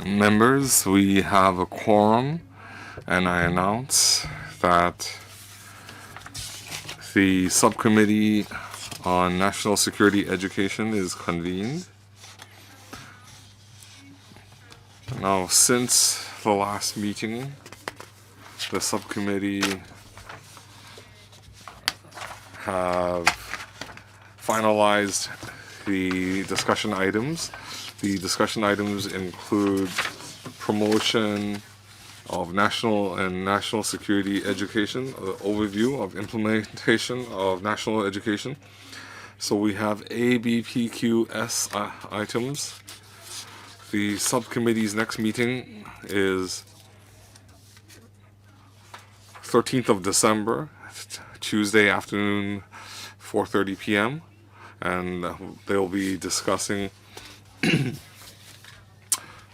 Members, we have a quorum, and I announce that the Subcommittee on National Security Education is convened. Now, since the last meeting, the subcommittee have finalized the discussion items. The discussion items include promotion of national security education, overview of implementation of national education. So we have A, B, P, Q, S items. The subcommittee's next meeting is 13th of December, Tuesday afternoon, 4:30 p.m. And they'll be discussing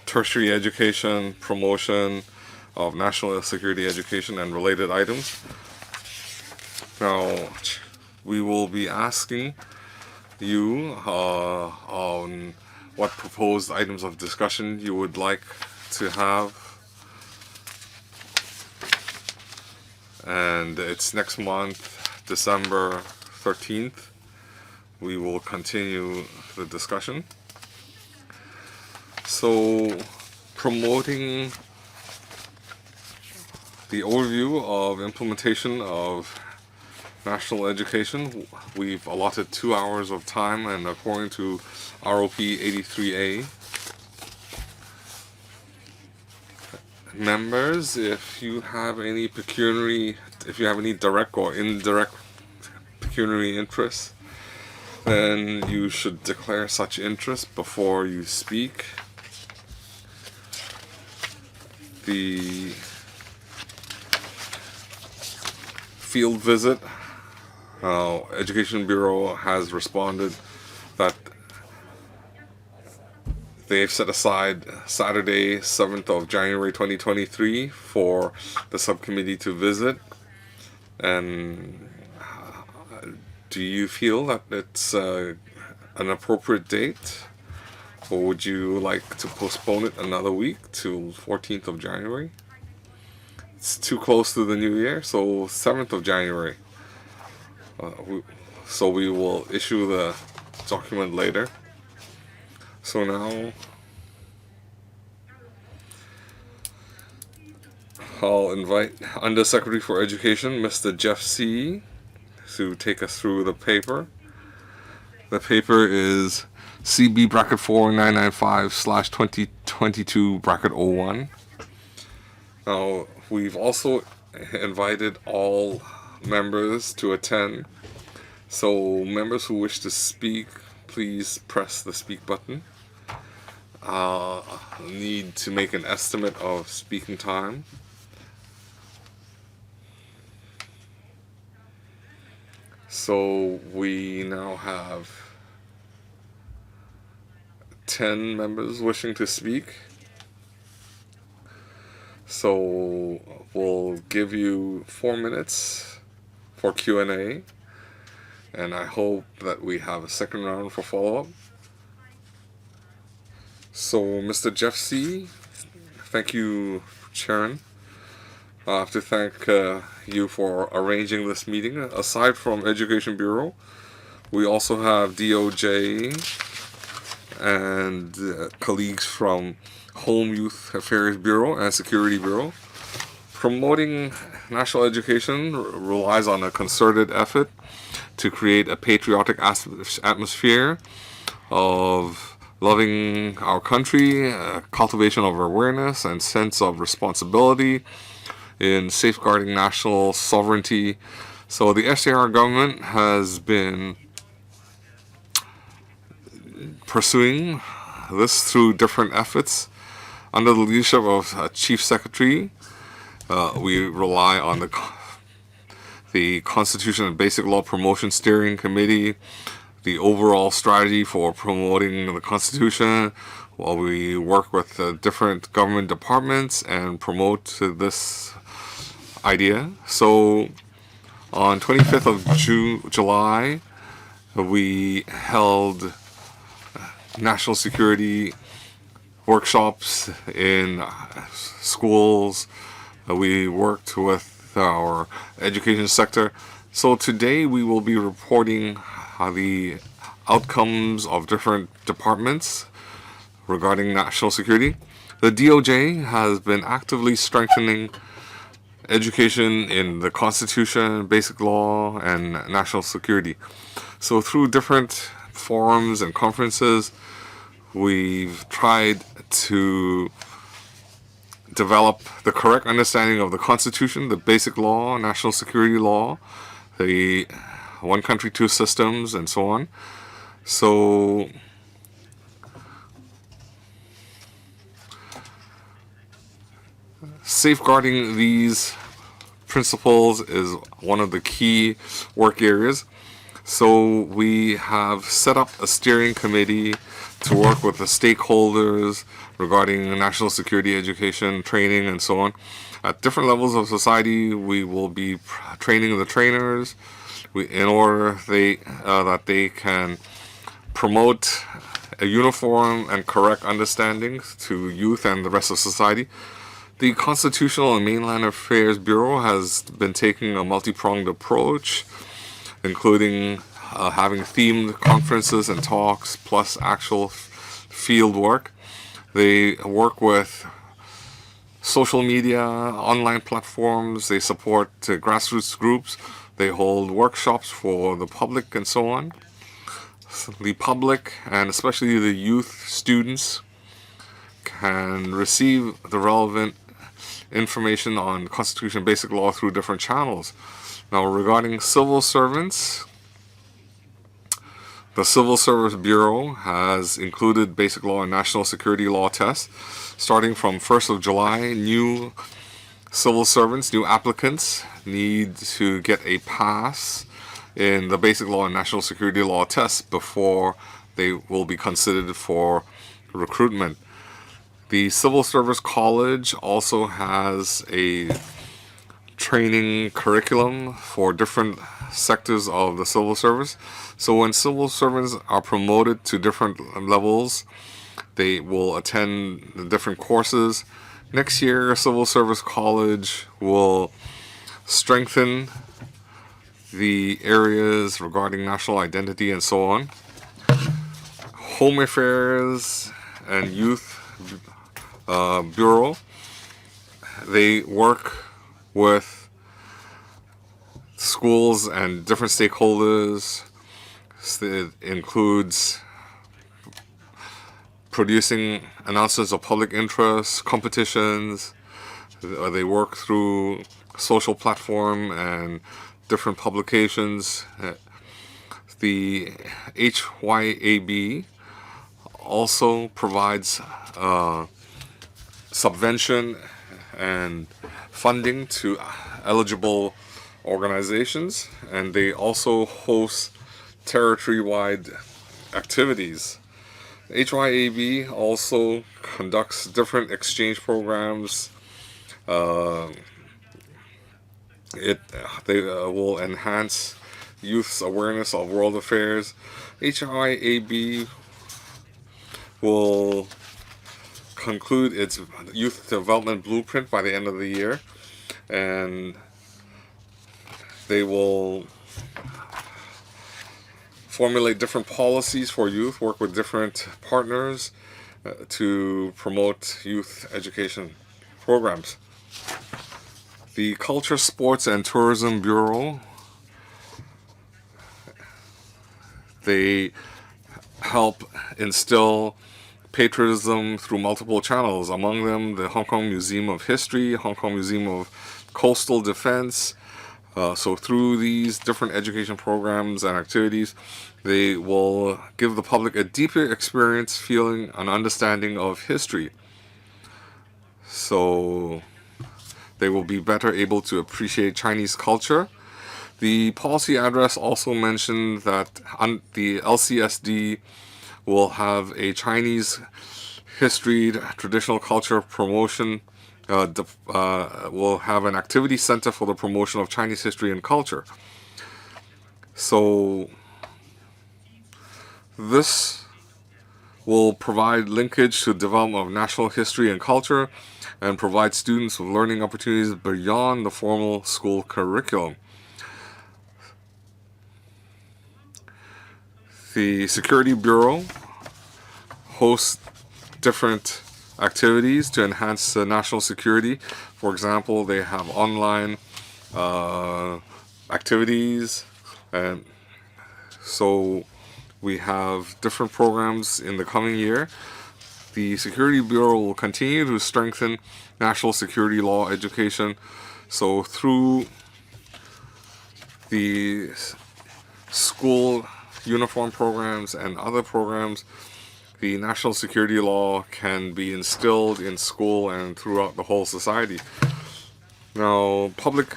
tertiary education, promotion of national security education, and related items. Now, we will be asking you on what proposed items of discussion you would like to have. And it's next month, December 13th. We will continue the discussion. So, promoting the overview of implementation of national education, we've allotted 2 hours of time, and according to ROP 83A, members, if you have any direct or indirect pecuniary interests, then you should declare such interest before you speak. The field visit, Education Bureau has responded that they've set aside Saturday, 7th of January 2023 for the subcommittee to visit. And do you feel that it's an appropriate date? Or would you like to postpone it another week till 14th of January? It's too close to the new year, so 7th of January. So we will issue the document later. So now I'll invite Undersecretary for Education, Mr. Jeff C., to take us through the paper. The paper is CB bracket 4995/2022 bracket 01. Now, we've also invited all members to attend. So members who wish to speak, please press the speak button. Need to make an estimate of speaking time. So we now have 10 members wishing to speak. So we'll give you 4 minutes for Q&A, and I hope that we have a second round for follow-up. So Mr. Jeff C., thank you, Sharon. I have to thank you for arranging this meeting. Aside from Education Bureau, we also have DOJ and colleagues from Home Youth Affairs Bureau and Security Bureau. Promoting national education relies on a concerted effort to create a patriotic atmosphere of loving our country, cultivation of awareness and sense of responsibility in safeguarding national sovereignty. So the SAR government has been pursuing this through different efforts. Under the leadership of Chief Secretary, we rely on the Constitution and Basic Law Promotion Steering Committee, the overall strategy for promoting the Constitution, while we work with different government departments and promote this idea. So on 25th of July, we held national security workshops in schools. We worked with our education sector. So today we will be reporting the outcomes of different departments regarding national security. The DOJ has been actively strengthening education in the Constitution, basic law, and national security. So through different forums and conferences, we've tried to develop the correct understanding of the Constitution, the basic law, national security law, the one country, two systems, and so on. So safeguarding these principles is one of the key work areas. So we have set up a steering committee to work with the stakeholders regarding national security education, training, and so on. At different levels of society, we will be training the trainers in order that they can promote a uniform and correct understanding to youth and the rest of society. The Constitutional and Mainland Affairs Bureau has been taking a multi-pronged approach, including having themed conferences and talks, plus actual field work. They work with social media, online platforms, they support grassroots groups, they hold workshops for the public and so on. The public, and especially the youth students, can receive the relevant information on Constitution basic law through different channels. Now, regarding civil servants, the Civil Service Bureau has included basic law and national security law tests. Starting from 1st of July, new civil servants, new applicants need to get a pass in the basic law and national security law tests before they will be considered for recruitment. The Civil Service College also has a training curriculum for different sectors of the civil service. So when civil servants are promoted to different levels, they will attend the different courses. Next year, Civil Service College will strengthen the areas regarding national identity and so on. Home Affairs and Youth Bureau, they work with schools and different stakeholders. It includes producing announcements of public interest, competitions. They work through social platform and different publications. The HYAB also provides subvention and funding to eligible organizations, and they also host territory-wide activities. HYAB also conducts different exchange programs. They will enhance youth's awareness of world affairs. HYAB will conclude its youth development blueprint by the end of the year, and they will formulate different policies for youth, work with different partners to promote youth education programs. The Culture, Sports, and Tourism Bureau, they help instill patriotism through multiple channels, among them the Hong Kong Museum of History, Hong Kong Museum of Coastal Defense. So through these different education programs and activities, they will give the public a deeper experience, feeling, and understanding of history. So they will be better able to appreciate Chinese culture. The policy address also mentioned that the LCSD will have a Chinese history, traditional culture promotion, will have an activity center for the promotion of Chinese history and culture. So this will provide linkage to development of national history and culture and provide students with learning opportunities beyond the formal school curriculum. The Security Bureau hosts different activities to enhance national security. For example, they have online activities, and so we have different programs in the coming year. The Security Bureau will continue to strengthen national security law education. So through the school uniform programs and other programs, the national security law can be instilled in school and throughout the whole society. Now, public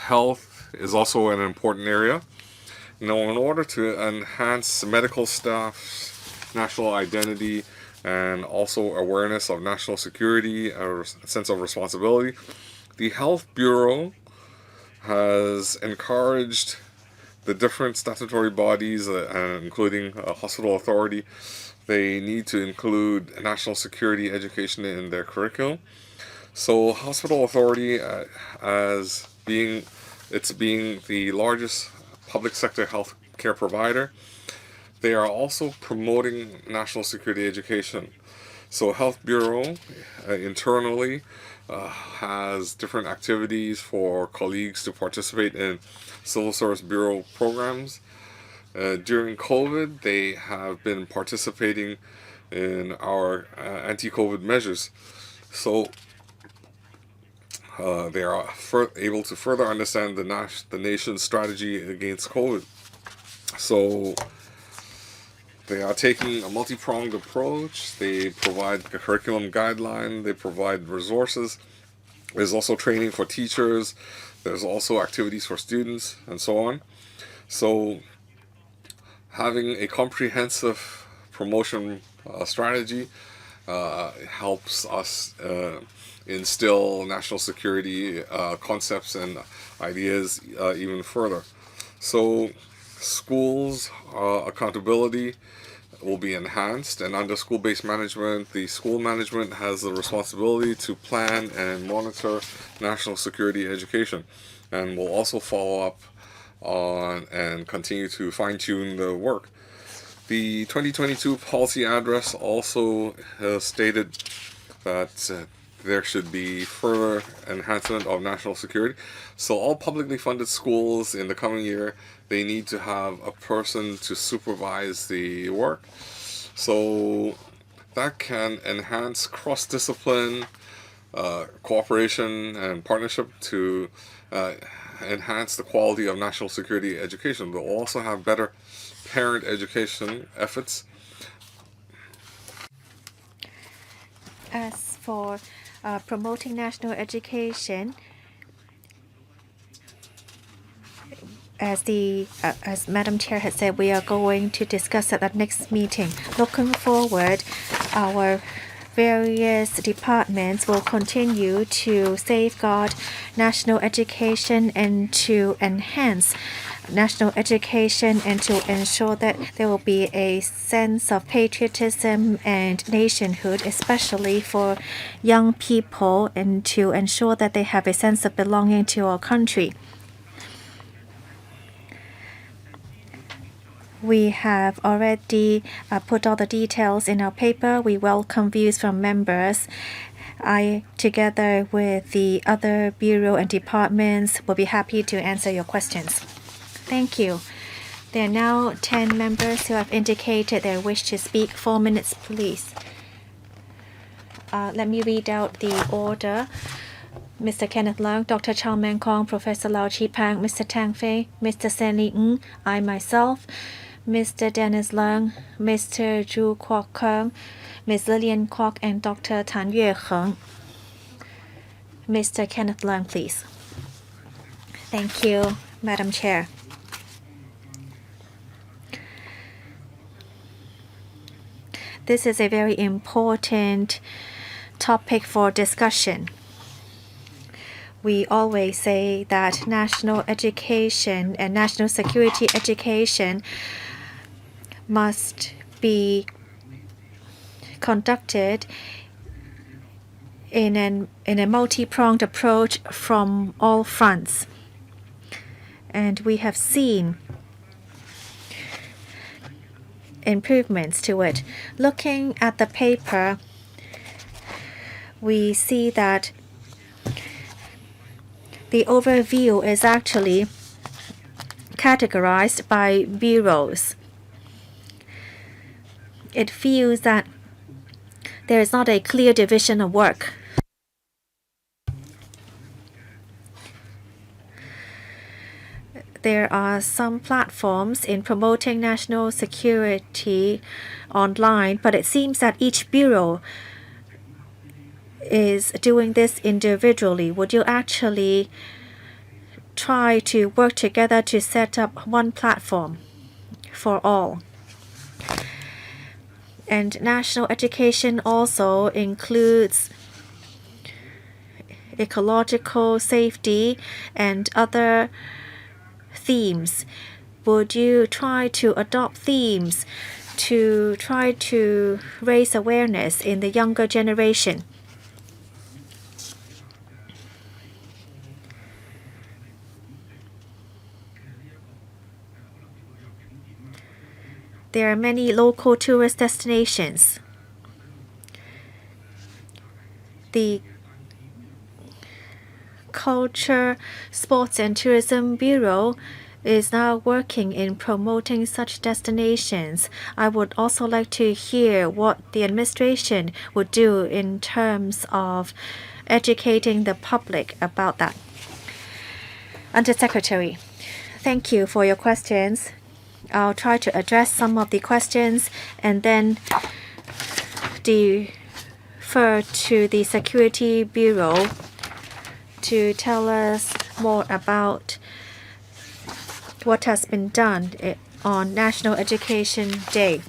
health is also an important area. Now, in order to enhance medical staff's national identity and also awareness of national security, a sense of responsibility, the Health Bureau has encouraged the different statutory bodies, including a hospital authority. They need to include national security education in their curriculum. So hospital authority, as being the largest public sector health care provider, they are also promoting national security education. So Health Bureau internally has different activities for colleagues to participate in Civil Service Bureau programs. During COVID, they have been participating in our anti-COVID measures. So they are able to further understand the nation's strategy against COVID. So they are taking a multi-pronged approach. They provide a curriculum guideline. They provide resources. There's also training for teachers. There's also activities for students and so on. So having a comprehensive promotion strategy helps us instill national security concepts and ideas even further. So schools accountability will be enhanced, and under school-based management, the school management has the responsibility to plan and monitor national security education, and will also follow up on and continue to fine-tune the work. The 2022 policy address also stated that there should be further enhancement of national security. So all publicly funded schools in the coming year, they need to have a person to supervise the work. So that can enhance cross-discipline cooperation and partnership to enhance the quality of national security education. They'll also have better parent education efforts. As for promoting national education, as Madam Chair had said, we are going to discuss at the next meeting. Looking forward, our various departments will continue to safeguard national education and to enhance national education and to ensure that there will be a sense of patriotism and nationhood, especially for young people, and to ensure that they have a sense of belonging to our country. We have already put all the details in our paper. We welcome views from members. I, together with the other bureau and departments, will be happy to answer your questions. Thank you. There are now 10 members who have indicated their wish to speak. 4 minutes, please. Let me read out the order. Mr. Kenneth Leung, Dr. Chow Man Kong, Professor Lau Chi Pang, Mr. Tang Fei, Mr. Stanley Ng, I myself, Mr. Dennis Leung, Mr. Zhu Kwok Keung, Ms. Lillian Kwok, and Dr. Tan Yue Heng. Mr. Kenneth Leung, please. Thank you, Madam Chair. This is a very important topic for discussion. We always say that national education and national security education must be conducted in a multi-pronged approach from all fronts. And we have seen improvements to it. Looking at the paper, we see that the overview is actually categorized by bureaus. It feels that there is not a clear division of work. There are some platforms in promoting national security online, but it seems that each bureau is doing this individually. Would you actually try to work together to set up one platform for all? And national education also includes ecological safety and other themes. Would you try to adopt themes to try to raise awareness in the younger generation? There are many local tourist destinations. The Culture, Sports and Tourism Bureau is now working in promoting such destinations. I would also like to hear what the administration would do in terms of educating the public about that. Undersecretary, thank you for your questions. I'll try to address some of the questions and then defer to the Security Bureau to tell us more about what has been done on National Education Day.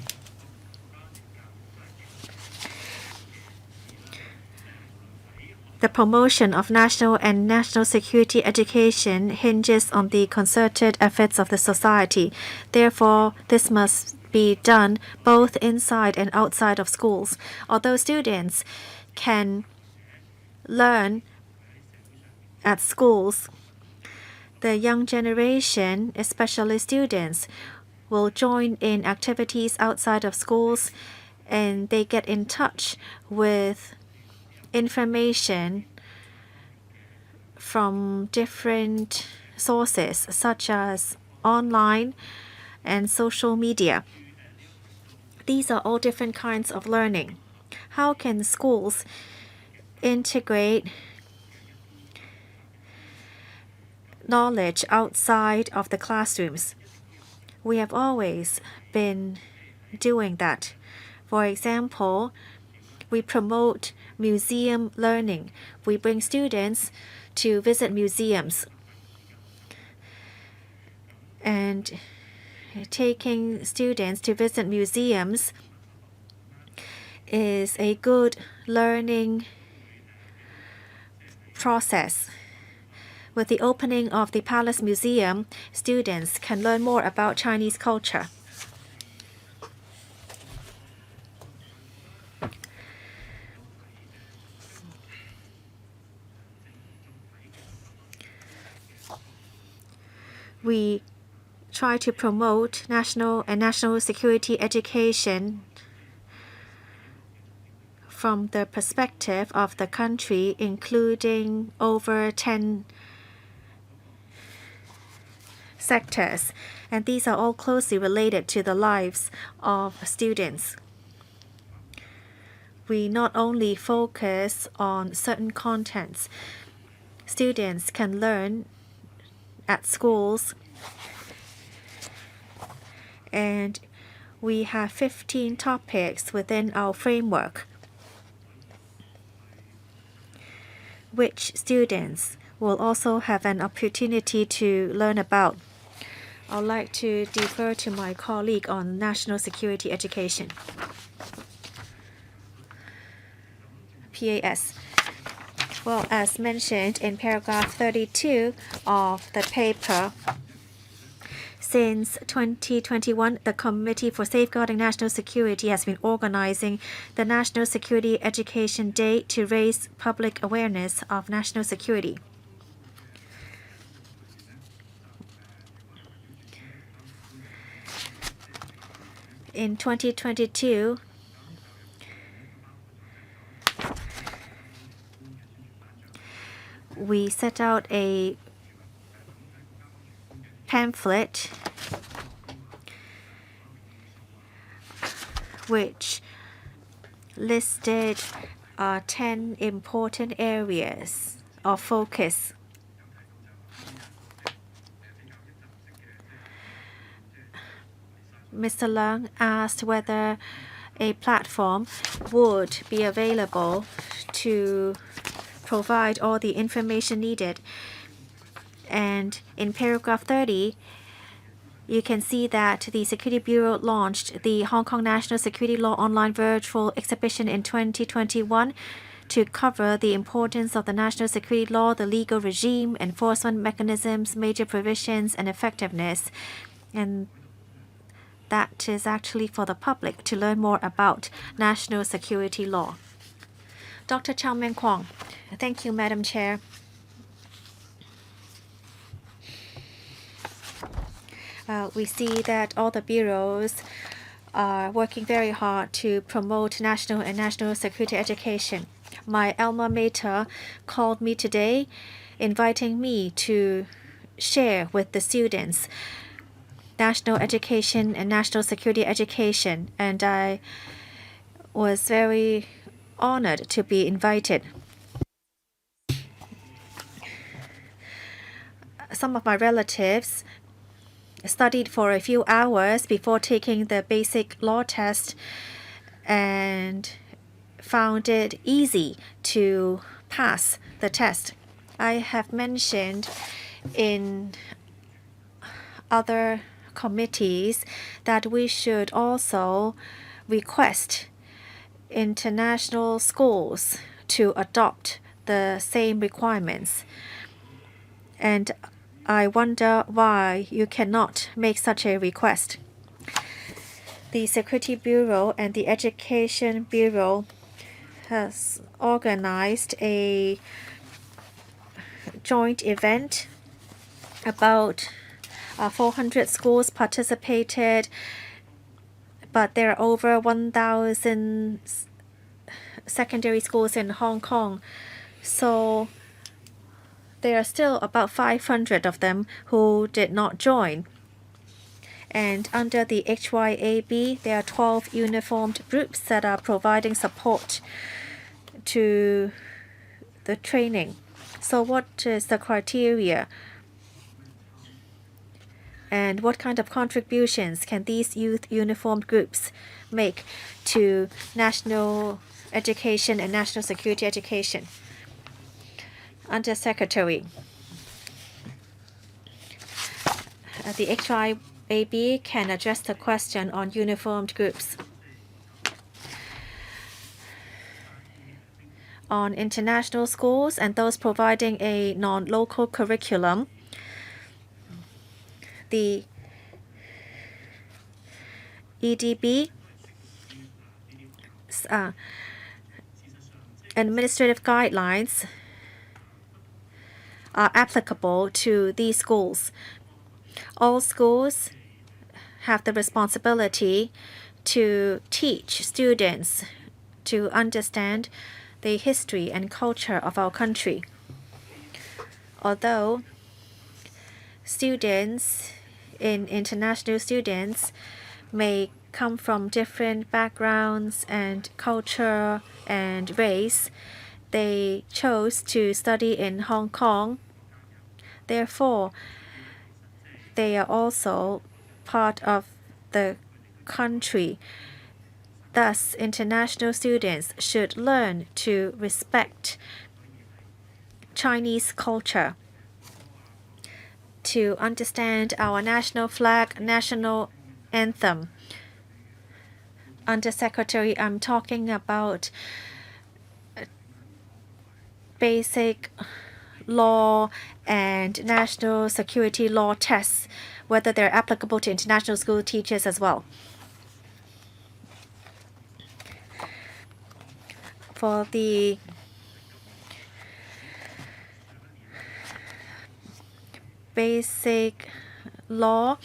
The promotion of national and national security education hinges on the concerted efforts of the society. Therefore, this must be done both inside and outside of schools. Although students can learn at schools, the young generation, especially students, will join in activities outside of schools, and they get in touch with information from different sources such as online and social media. These are all different kinds of learning. How can schools integrate knowledge outside of the classrooms? We have always been doing that. For example, we promote museum learning. We bring students to visit museums. And taking students to visit museums is a good learning process. With the opening of the Palace Museum, students can learn more about Chinese culture. We try to promote national and national security education from the perspective of the country, including over 10 sectors, and these are all closely related to the lives of students. We not only focus on certain contents. Students can learn at schools, and we have 15 topics within our framework which students will also have an opportunity to learn about. I'd like to defer to my colleague on national security education. PAS. Well, as mentioned in paragraph 32 of the paper, Since 2021, the Committee for Safeguarding National Security has been organizing the National Security Education Day to raise public awareness of national security. In 2022, we set out a pamphlet which listed 10 important areas of focus. Mr. Leung asked whether a platform would be available to provide all the information needed. And in paragraph 30, you can see that the Security Bureau launched the Hong Kong National Security Law Online Virtual Exhibition in 2021 to cover the importance of the national security law, the legal regime, enforcement mechanisms, major provisions, and effectiveness. And that is actually for the public to learn more about national security law. Dr. Chow Meng Kwong. Thank you, Madam Chair. We see that all the bureaus are working very hard to promote national and national security education. My alma mater called me today, inviting me to share with the students national education and national security education, and I was very honored to be invited. Some of my relatives studied for a few hours before taking the basic law test and found it easy to pass the test. I have mentioned in other committees that we should also request international schools to adopt the same requirements. And I wonder why you cannot make such a request. The Security Bureau and the Education Bureau has organized a joint event. About 400 schools participated, but there are over 1,000 secondary schools in Hong Kong. So there are still about 500 of them who did not join. And under the HYAB, there are 12 uniformed groups that are providing support to the training. So what is the criteria? And what kind of contributions can these youth uniformed groups make to national education and national security education? Undersecretary, the HYAB can address the question on uniformed groups. On international schools and those providing a non-local curriculum, the EDB administrative guidelines are applicable to these schools. All schools have the responsibility to teach students to understand the history and culture of our country. Although students international students may come from different backgrounds and culture and race, they chose to study in Hong Kong. Therefore, they are also part of the country. Thus, international students should learn to respect Chinese culture, to understand our national flag, national anthem. Undersecretary, I'm talking about basic law and national security law tests. whether they're applicable to international school teachers as well. For the basic law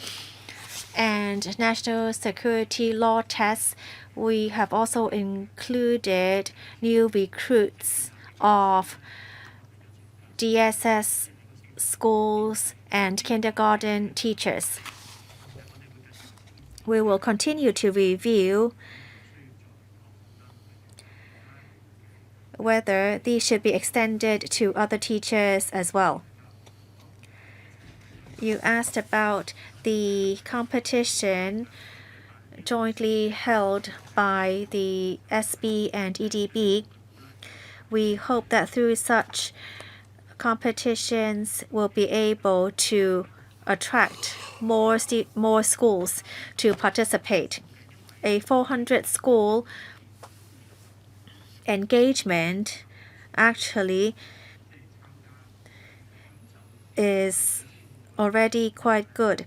and national security law tests, we have also included new recruits of DSS schools and kindergarten teachers. We will continue to review whether these should be extended to other teachers as well. You asked about the competition jointly held by the SB and EDB. We hope that through such competitions we'll be able to attract more schools to participate. A 400 school engagement actually is already quite good.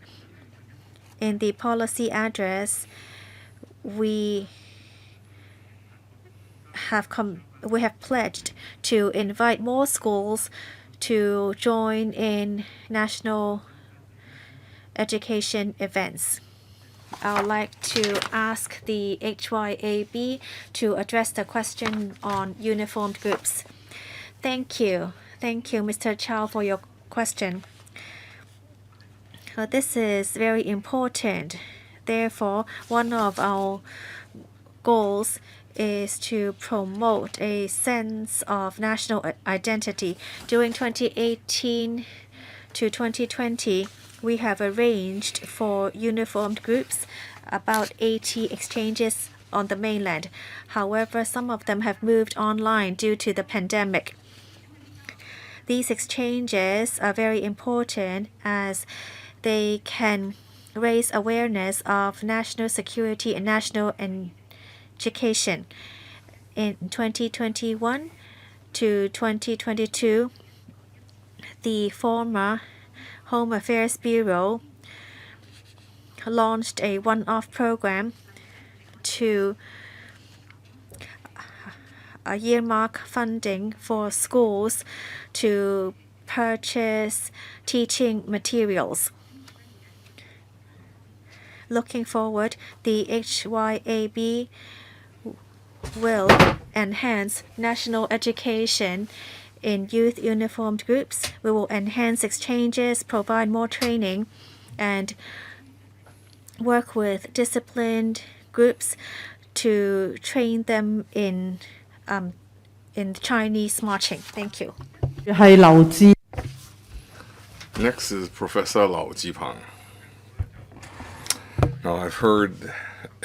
In the policy address, we have pledged to invite more schools to join in national education events. I would like to ask the HYAB to address the question on uniformed groups. Thank you. Thank you, Mr. Chow, for your question. This is very important. Therefore, one of our goals is to promote a sense of national identity. During 2018 to 2020, we have arranged for uniformed groups about 80 exchanges on the mainland. However, some of them have moved online due to the pandemic. These exchanges are very important as they can raise awareness of national security and national education. In 2021 to 2022, the former Home Affairs Bureau launched a one-off program to earmark funding for schools to purchase teaching materials. Looking forward, the HYAB will enhance national education in youth uniformed groups. We will enhance exchanges, provide more training, and work with disciplined groups to train them in Chinese marching. Thank you. Next is Professor Lau Jipang. Now, I've heard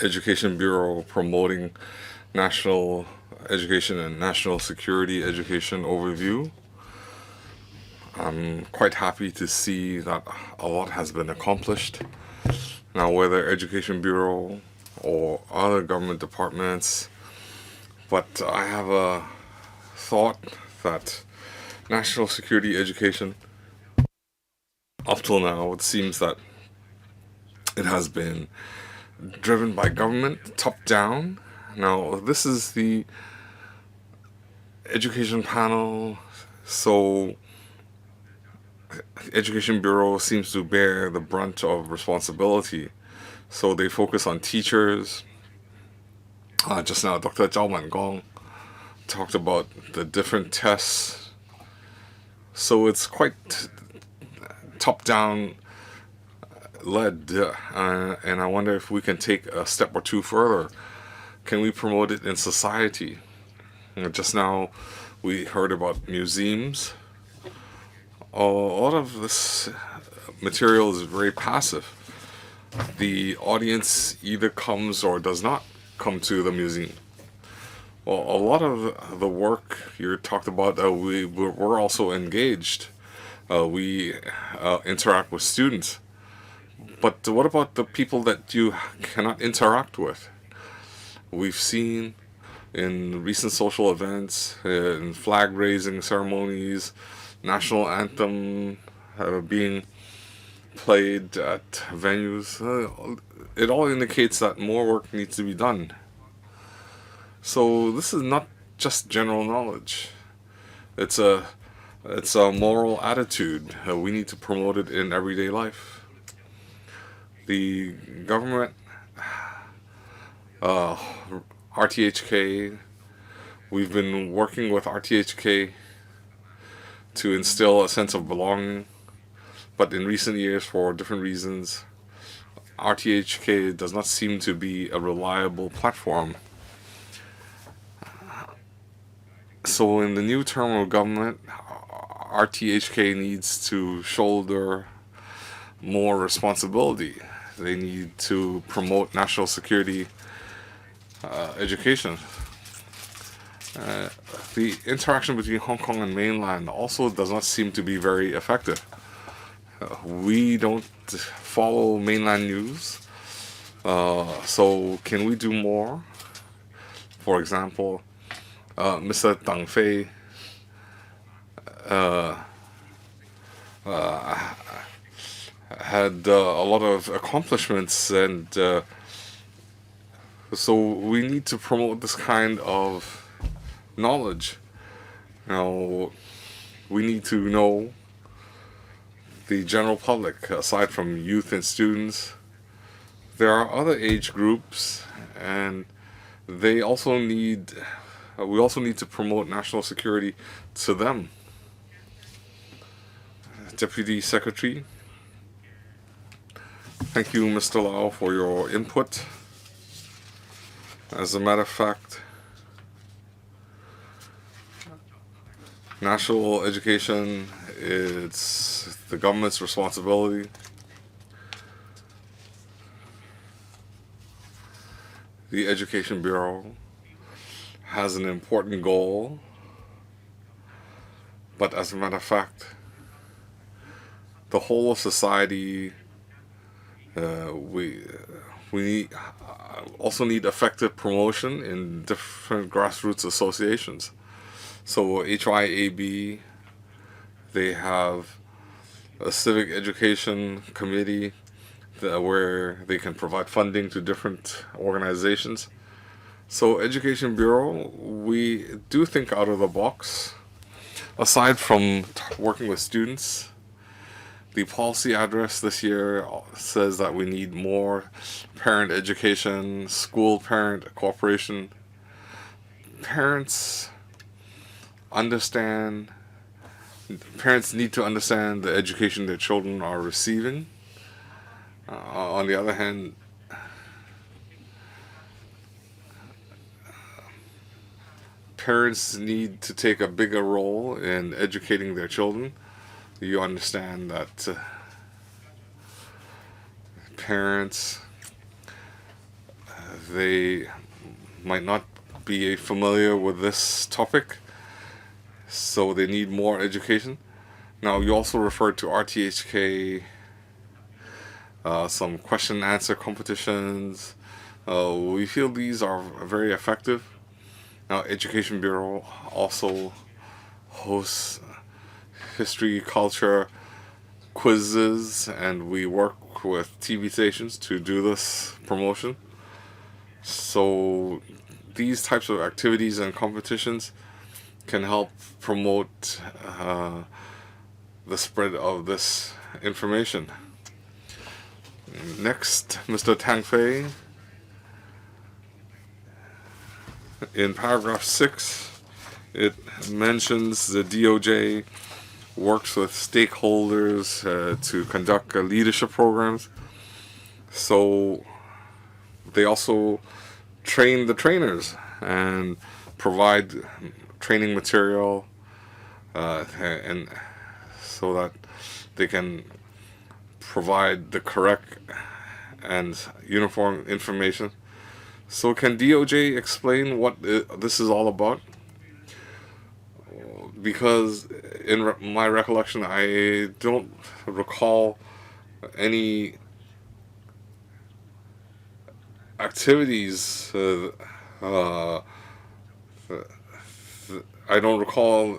Education Bureau promoting national education and national security education overview. I'm quite happy to see that a lot has been accomplished. Now, whether Education Bureau or other government departments, but I have a thought that national security education, up till now, it seems that it has been driven by government, top-down. Now, this is the education panel, so Education Bureau seems to bear the brunt of responsibility. So they focus on teachers. Just now, Dr. Zhao Mangong talked about the different tests. So it's quite top-down led, and I wonder if we can take a step or two further. Can we promote it in society? Just now, we heard about museums. A lot of this material is very passive. The audience either comes or does not come to the museum. Well, a lot of the work you talked about, we're also engaged. We interact with students. But what about the people that you cannot interact with? We've seen in recent social events, in flag-raising ceremonies, national anthem being played at venues, it all indicates that more work needs to be done. So this is not just general knowledge. It's a moral attitude. We need to promote it in everyday life. The government, RTHK, we've been working with RTHK to instill a sense of belonging, but in recent years, for different reasons, RTHK does not seem to be a reliable platform. So in the new term of government, RTHK needs to shoulder more responsibility. They need to promote national security education. The interaction between Hong Kong and mainland also does not seem to be very effective. We don't follow mainland news, so can we do more? For example, Mr. Deng Fei had a lot of accomplishments, and so we need to promote this kind of knowledge. Now, we need to know the general public, aside from youth and students. There are other age groups, and they also need. We also need to promote national security to them. Deputy Secretary, thank you, Mr. Lau, for your input. As a matter of fact, national education is the government's responsibility. The Education Bureau has an important goal, but as a matter of fact, the whole of society, we also need effective promotion in different grassroots associations. So HYAB, they have a civic education committee where they can provide funding to different organizations. So Education Bureau, we do think out of the box. Aside from working with students, the policy address this year says that we need more parent education, school-parent cooperation. Parents need to understand the education their children are receiving. On the other hand, parents need to take a bigger role in educating their children. You understand that parents, they might not be familiar with this topic, so they need more education. Now, you also referred to RTHK, some question and answer competitions. We feel these are very effective. Now, Education Bureau also hosts history, culture quizzes, and we work with TV stations to do this promotion. So these types of activities and competitions can help promote the spread of this information. Next, Mr. Tang Fei. In paragraph 6, it mentions the DOJ works with stakeholders to conduct leadership programs. So they also train the trainers and provide training material, and so that they can provide the correct and uniform information. So can DOJ explain what this is all about? Because in my recollection, I don't recall any activities. I don't recall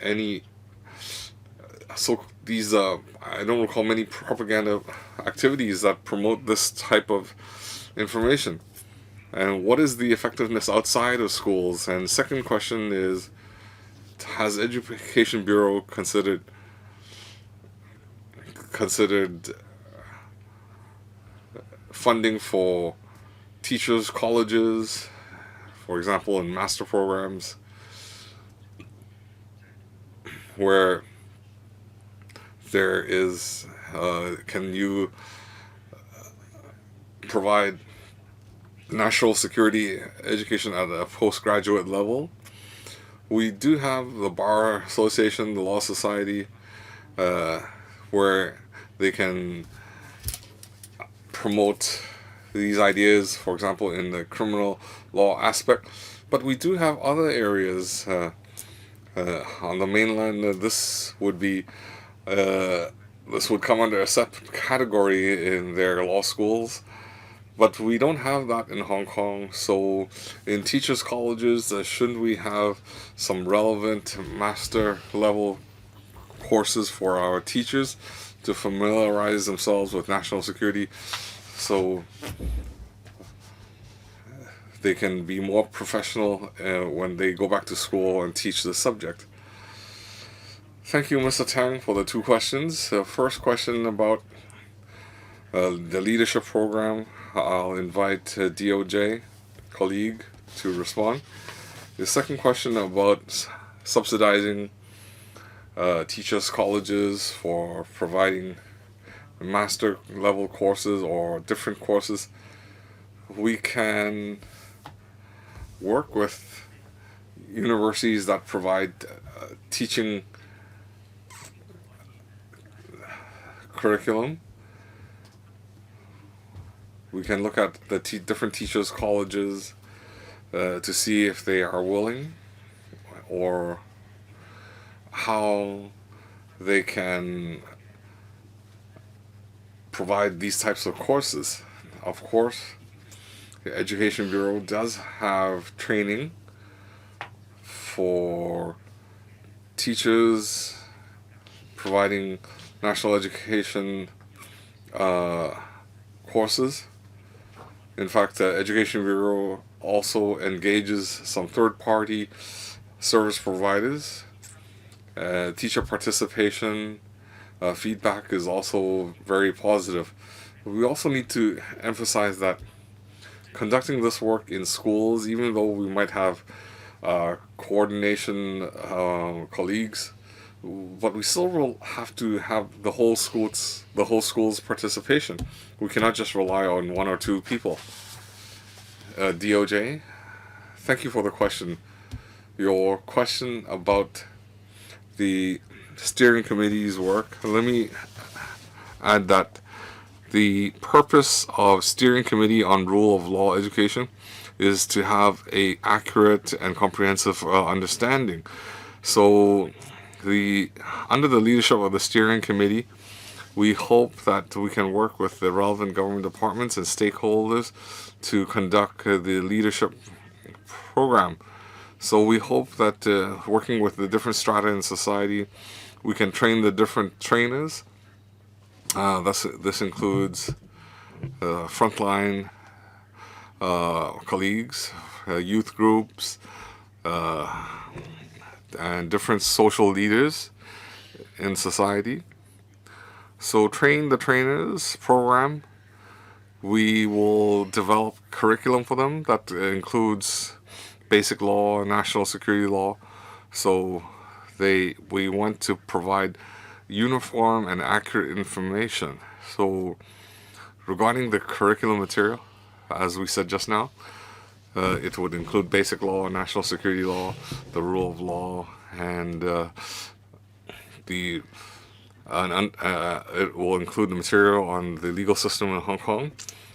any these I don't recall many propaganda activities that promote this type of information. And what is the effectiveness outside of schools? And second question is, has Education Bureau considered funding for teachers, colleges, for example, in master programs, where there is, can you provide national security education at a postgraduate level? We do have the Bar Association, the Law Society, where they can promote these ideas, for example, in the criminal law aspect. But we do have other areas on the mainland. This would come under a separate category in their law schools. But we don't have that in Hong Kong. So in teachers' colleges, shouldn't we have some relevant master level courses for our teachers to familiarize themselves with national security, so they can be more professional when they go back to school and teach the subject? Thank you, Mr. Tang, for the two questions. The first question about the leadership program, I'll invite DOJ colleague to respond. The second question about subsidizing teachers' colleges for providing master level courses or different courses, we can work with universities that provide teaching curriculum. We can look at the different teachers' colleges to see if they are willing or how they can provide these types of courses. Of course, the Education Bureau does have training for teachers providing national education courses. In fact, the Education Bureau also engages some third-party service providers. Teacher participation feedback is also very positive. We also need to emphasize that conducting this work in schools, even though we might have coordination colleagues, but we still will have to have the whole school's participation. We cannot just rely on one or two people. DOJ, thank you for the question. Your question about the steering committee's work, let me add that the purpose of steering committee on rule of law education is to have a accurate and comprehensive understanding. So under the leadership of the steering committee, we hope that we can work with the relevant government departments and stakeholders to conduct the leadership program. So we hope that working with the different strata in society, we can train the different trainers. This includes frontline colleagues, youth groups, and different social leaders in society. So train the trainers program. We will develop curriculum for them that includes basic law, national security law. So we want to provide uniform and accurate information. So regarding the curriculum material, as we said just now, it would include basic law, national security law, the rule of law, and it will include the material on the legal system in Hong Kong.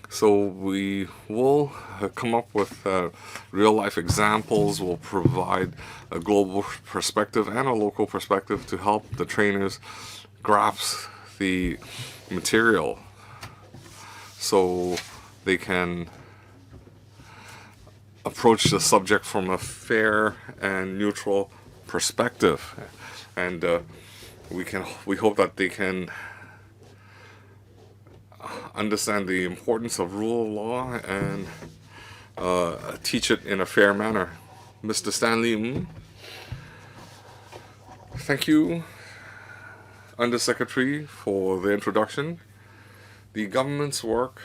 So we will come up with real-life examples. We'll provide a global perspective and a local perspective to help the trainers grasp the material so they can approach the subject from a fair and neutral perspective. And we hope that they can understand the importance of rule of law and teach it in a fair manner. Mr. Stanley, thank you, Undersecretary, for the introduction. The government's work,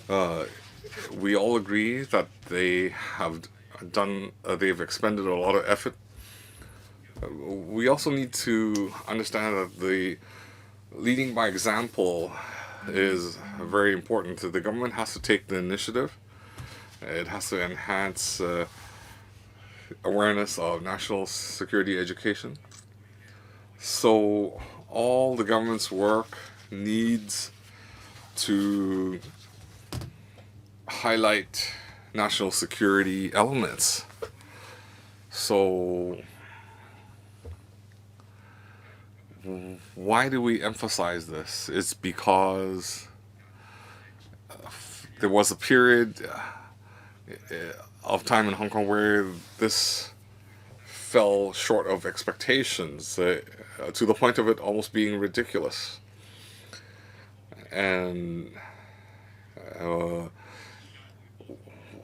we all agree that they have they've expended a lot of effort. We also need to understand that the leading by example is very important. The government has to take the initiative. It has to enhance awareness of national security education. So all the government's work needs to highlight national security elements. So why do we emphasize this? It's because there was a period of time in Hong Kong where this fell short of expectations to the point of it almost being ridiculous. And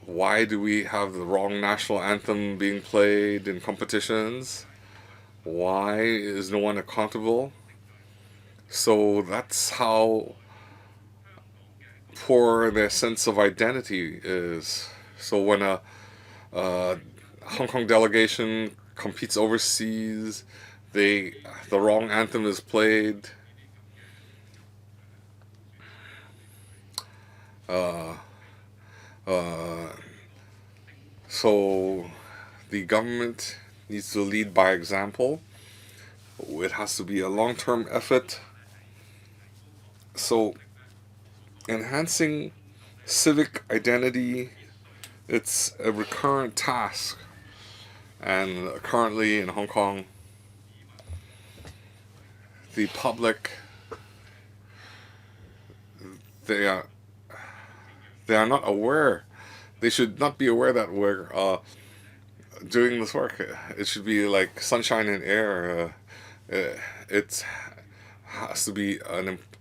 why do we have the wrong national anthem being played in competitions? Why is no one accountable? So that's how poor their sense of identity is. So when a Hong Kong delegation competes overseas, the wrong anthem is played. So the government needs to lead by example. It has to be a long-term effort. So enhancing civic identity, it's a recurrent task. And currently in Hong Kong, the public, they are not aware. They should not be aware that we're doing this work. It should be like sunshine and air. It has to be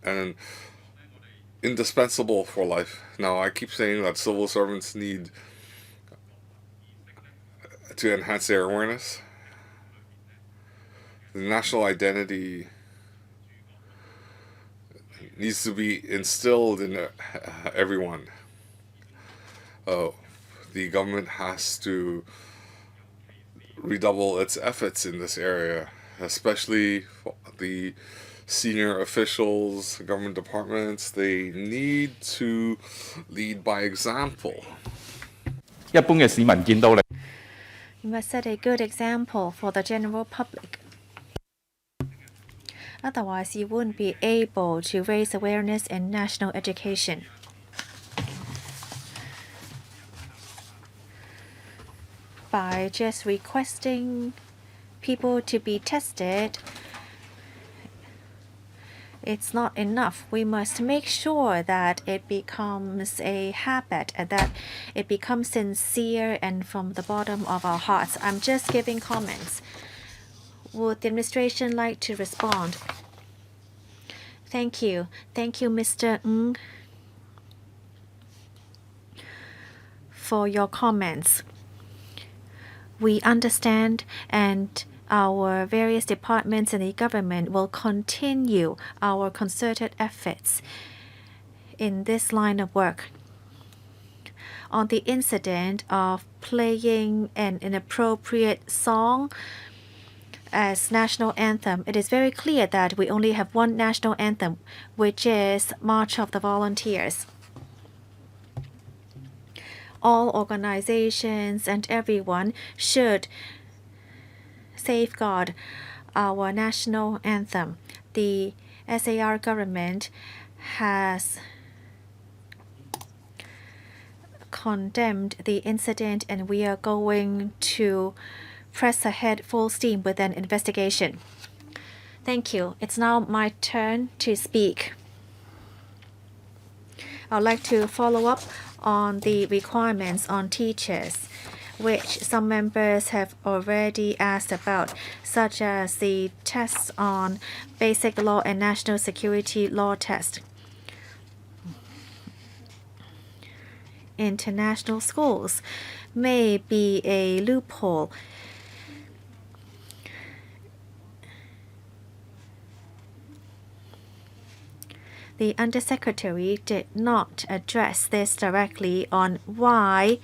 an indispensable for life. Now, I keep saying that civil servants need to enhance their awareness. The national identity needs to be instilled in everyone. The government has to redouble its efforts in this area, especially the senior officials, government departments. They need to lead by example. 一般嘅市民見到你。 You must set a good example for the general public. Otherwise, you wouldn't be able to raise awareness in national education. By just requesting people to be tested, it's not enough. We must make sure that it becomes a habit and that it becomes sincere and from the bottom of our hearts. I'm just giving comments. Would the administration like to respond? Thank you. Thank you, Mr. Ng, for your comments. We understand, and our various departments in the government will continue our concerted efforts in this line of work. On the incident of playing an inappropriate song as national anthem, it is very clear that we only have one national anthem, which is March of the Volunteers. All organizations and everyone should safeguard our national anthem. The SAR government has condemned the incident, and we are going to press ahead full steam with an investigation. Thank you. It's now my turn to speak. I'd like to follow up on the requirements on teachers. which some members have already asked about, such as the tests on basic law and national security law test. International schools may be a loophole. The Undersecretary did not address this directly on why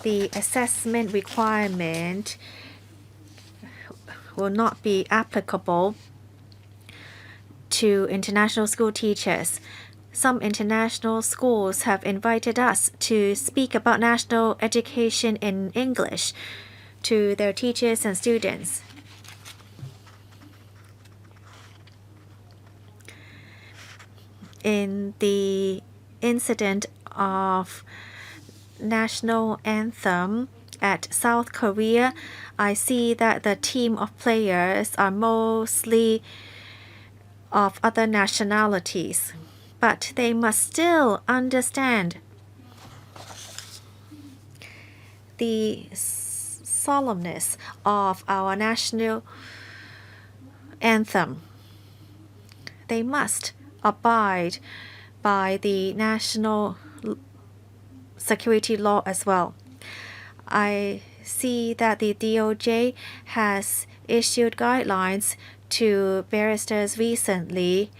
the assessment requirement will not be applicable to international school teachers. Some international schools have invited us to speak about national education in English to their teachers and students. In the incident of national anthem at South Korea, I see that the team of players are mostly of other nationalities, but they must still understand the solemnness of our national anthem. They must abide by the national security law as well. I see that the DOJ has issued guidelines to barristers recently,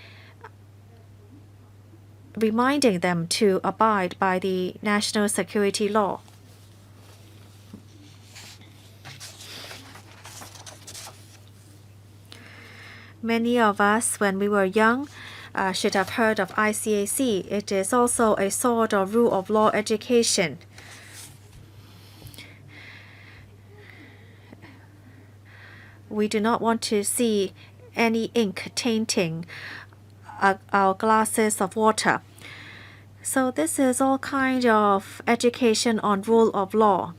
reminding them to abide by the national security law. Many of us, when we were young, should have heard of ICAC. It is also a sort of rule of law education. We do not want to see any ink tainting our glasses of water. So this is all kind of education on rule of law.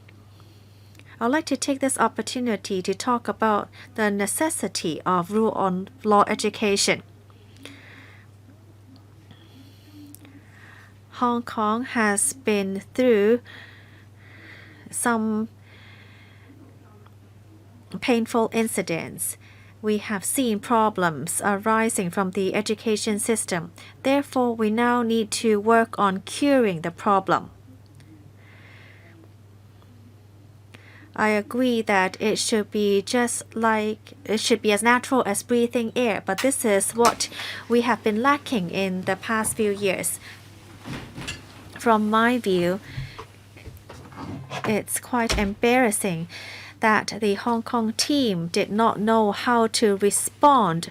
I'd like to take this opportunity to talk about the necessity of rule of law education. Hong Kong has been through some painful incidents. We have seen problems arising from the education system. Therefore, we now need to work on curing the problem. I agree that it should be as natural as breathing air, but this is what we have been lacking in the past few years. From my view, it's quite embarrassing that the Hong Kong team did not know how to respond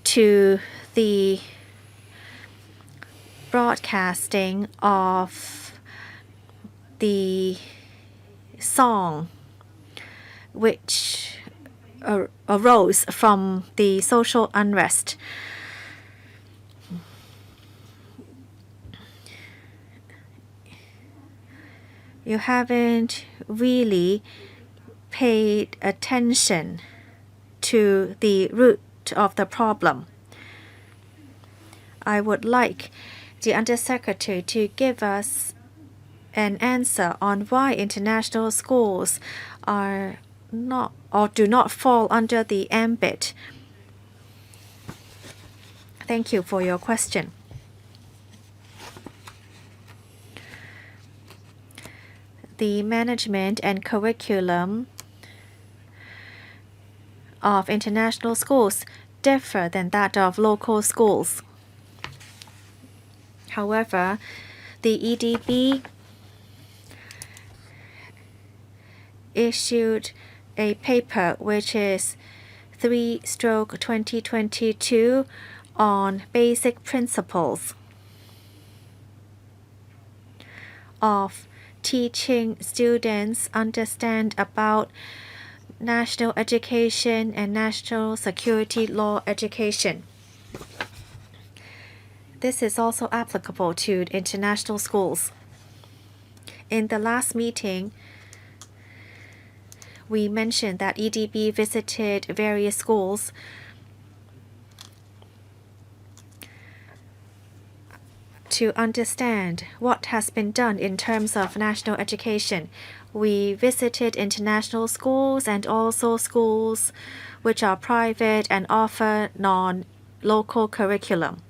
to the broadcasting of the song which arose from the social unrest. You haven't really paid attention to the root of the problem. I would like the Undersecretary to give us an answer on why international schools are not or do not fall under the ambit. Thank you for your question. The management and curriculum of international schools differ than that of local schools. However, the EDB issued a paper which is 3/2022 on basic principles of teaching students understand about national education and national security law education. This is also applicable to international schools. In the last meeting, we mentioned that EDB visited various schools to understand what has been done in terms of national education. We visited international schools and also schools which are private and offer non-local curriculum.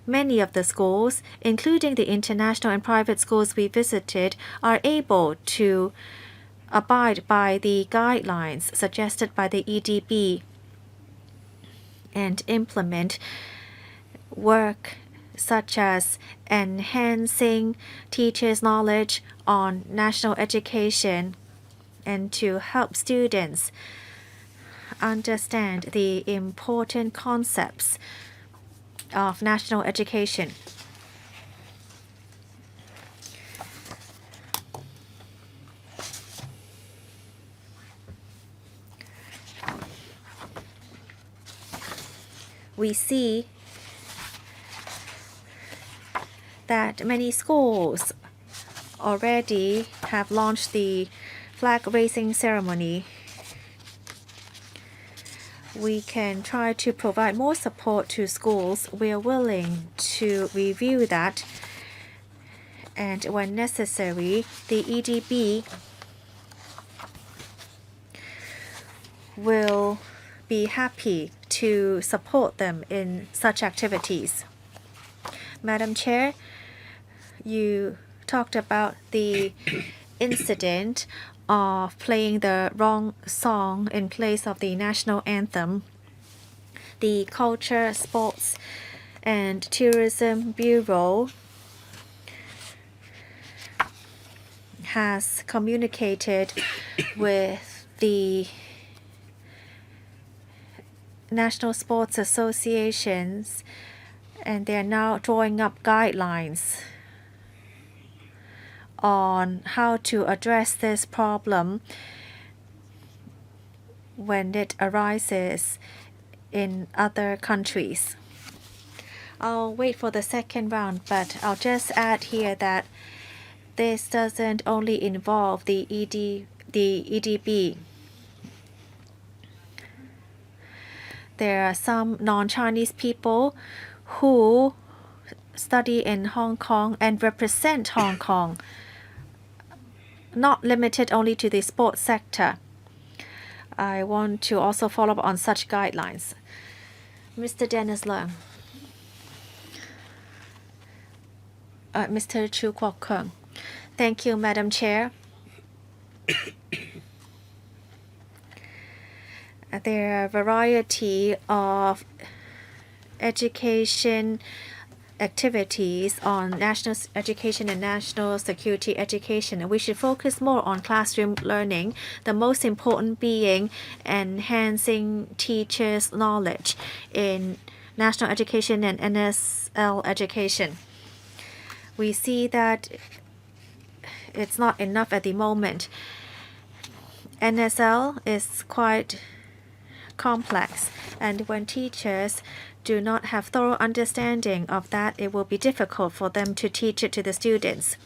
Many of the schools, including the international and private schools we visited, are able to abide by the guidelines suggested by the EDB and implement work such as enhancing teachers' knowledge on national education and to help students understand the important concepts of national education. We see that many schools already have launched the flag raising ceremony. We can try to provide more support to schools. We are willing to review that, and when necessary, the EDB will be happy to support them in such activities. Madam Chair, you talked about the incident of playing the wrong song in place of the national anthem. The Culture, Sports and Tourism Bureau has communicated with the national sports associations, and they are now drawing up guidelines on how to address this problem when it arises in other countries. I'll wait for the second round, but I'll just add here that this doesn't only involve the EDB. There are some non-Chinese people who study in Hong Kong and represent Hong Kong, not limited only to the sports sector. I want to also follow up on such guidelines. Mr. Dennis Leung. Mr. Chu Kwok Kung. Thank you, Madam Chair. There are a variety of education activities on national education and national security education, and we should focus more on classroom learning, the most important being enhancing teachers' knowledge in national education and NSL education. We see that it's not enough at the moment. NSL is quite complex, and when teachers do not have thorough understanding of that, it will be difficult for them to teach it to the students.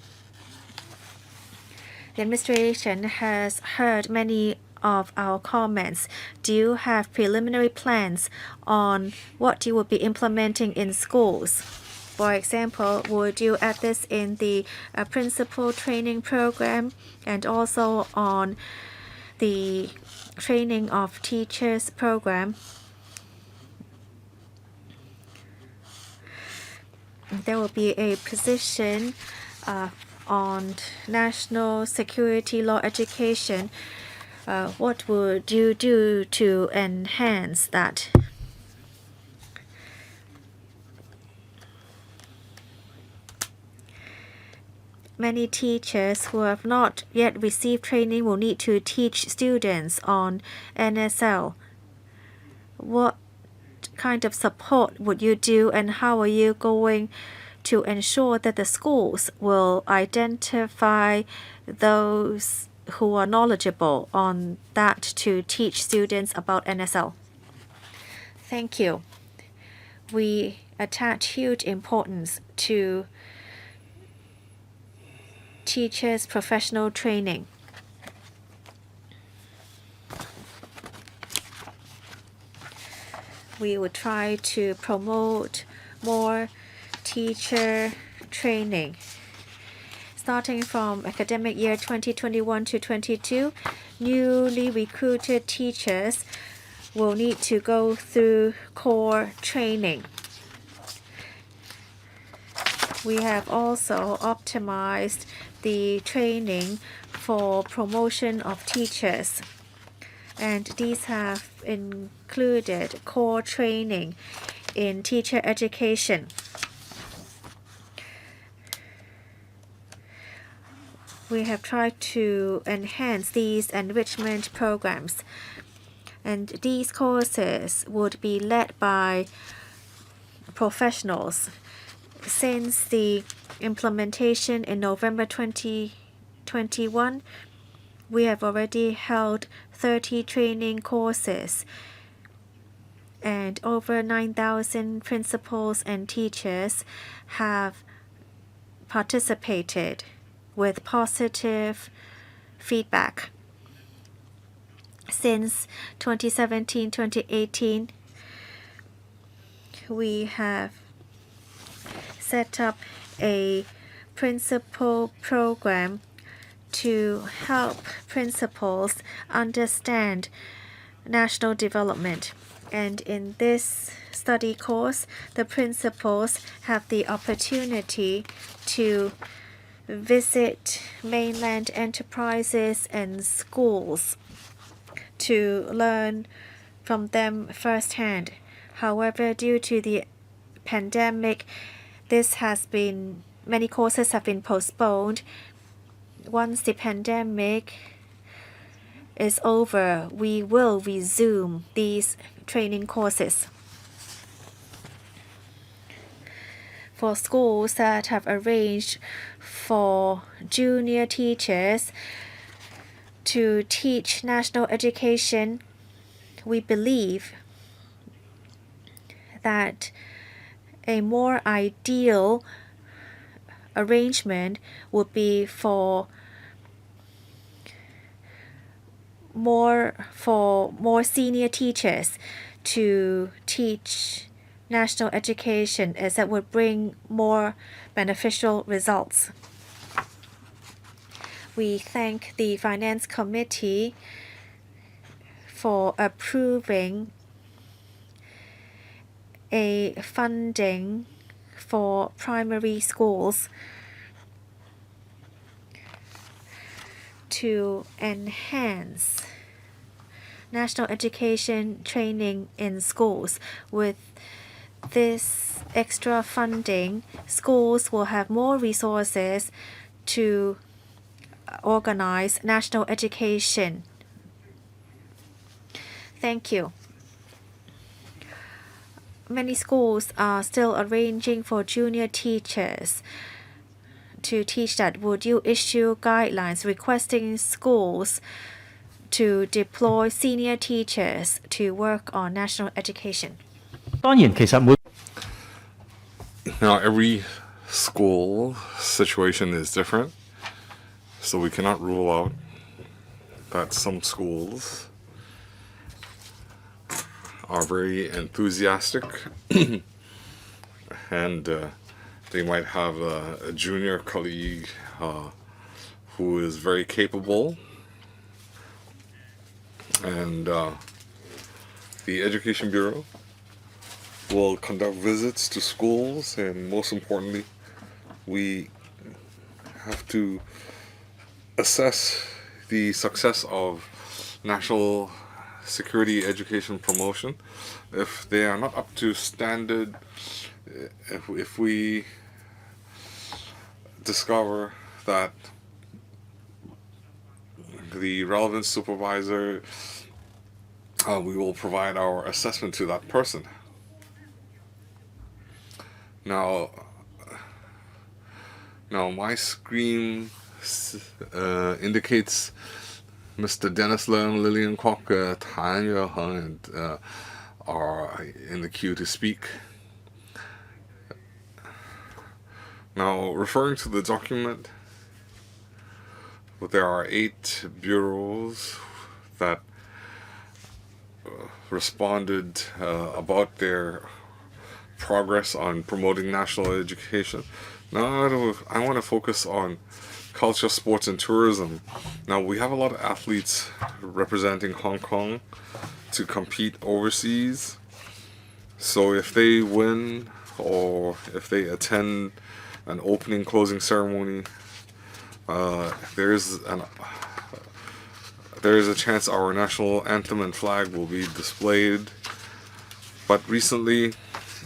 The administration has heard many of our comments. Do you have preliminary plans on what you will be implementing in schools? For example, would you add this in the principal training program and also on the training of teachers program? There will be a position on national security law education. What would you do to enhance that? Many teachers who have not yet received training will need to teach students on NSL. What kind of support would you do, and how are you going to ensure that the schools will identify those who are knowledgeable on that to teach students about NSL? Thank you. We attach huge importance to teachers' professional training. We would try to promote more teacher training. Starting from academic year 2021 to 22, newly recruited teachers will need to go through core training. We have also optimized the training for promotion of teachers, and these have included core training in teacher education. We have tried to enhance these enrichment programs, and these courses would be led by professionals. Since the implementation in November 2021, we have already held 30 training courses, and over 9,000 principals and teachers have participated with positive feedback. Since 2017-2018, we have set up a principal program to help principals understand national development. And in this study course, the principals have the opportunity to visit mainland enterprises and schools to learn from them firsthand. However, due to the pandemic, many courses have been postponed. Once the pandemic is over, we will resume these training courses. For schools that have arranged for junior teachers to teach national education, we believe that a more ideal arrangement would be for more senior teachers to teach national education, as that would bring more beneficial results. We thank the Finance Committee for approving a funding for primary schools to enhance national education training in schools. With this extra funding, schools will have more resources to organize national education. Thank you. Many schools are still arranging for junior teachers to teach that. Would you issue guidelines requesting schools to deploy senior teachers to work on national education? 當然，其實每 Now, every school situation is different, so we cannot rule out that some schools are very enthusiastic and they might have a junior colleague who is very capable, and the Education Bureau will conduct visits to schools, and most importantly, we have to assess the success of national security education promotion. If they are not up to standard, if we discover that the relevant supervisor, we will provide our assessment to that person. Now my screen indicates Mr. Dennis Leung, Lillian Kwok, Tan Yue-hung, and are in the queue to speak. Now, referring to the document, there are 8 bureaus that responded about their progress on promoting national education. Now I want to focus on culture, sports, and tourism. Now we have a lot of athletes representing Hong Kong to compete overseas. So if they win or if they attend an opening closing ceremony, there is a chance our national anthem and flag will be displayed. But recently,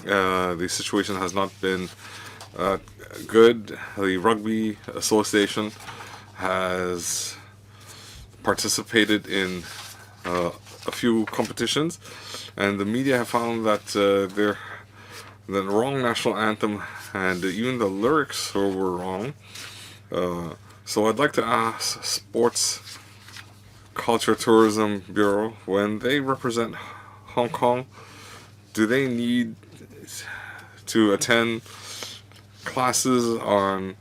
the situation has not been good. The Rugby Association has participated in a few competitions, and the media have found that the wrong national anthem and even the lyrics were wrong. So I'd like to ask Sports Culture Tourism Bureau, when they represent Hong Kong, do they need to attend classes on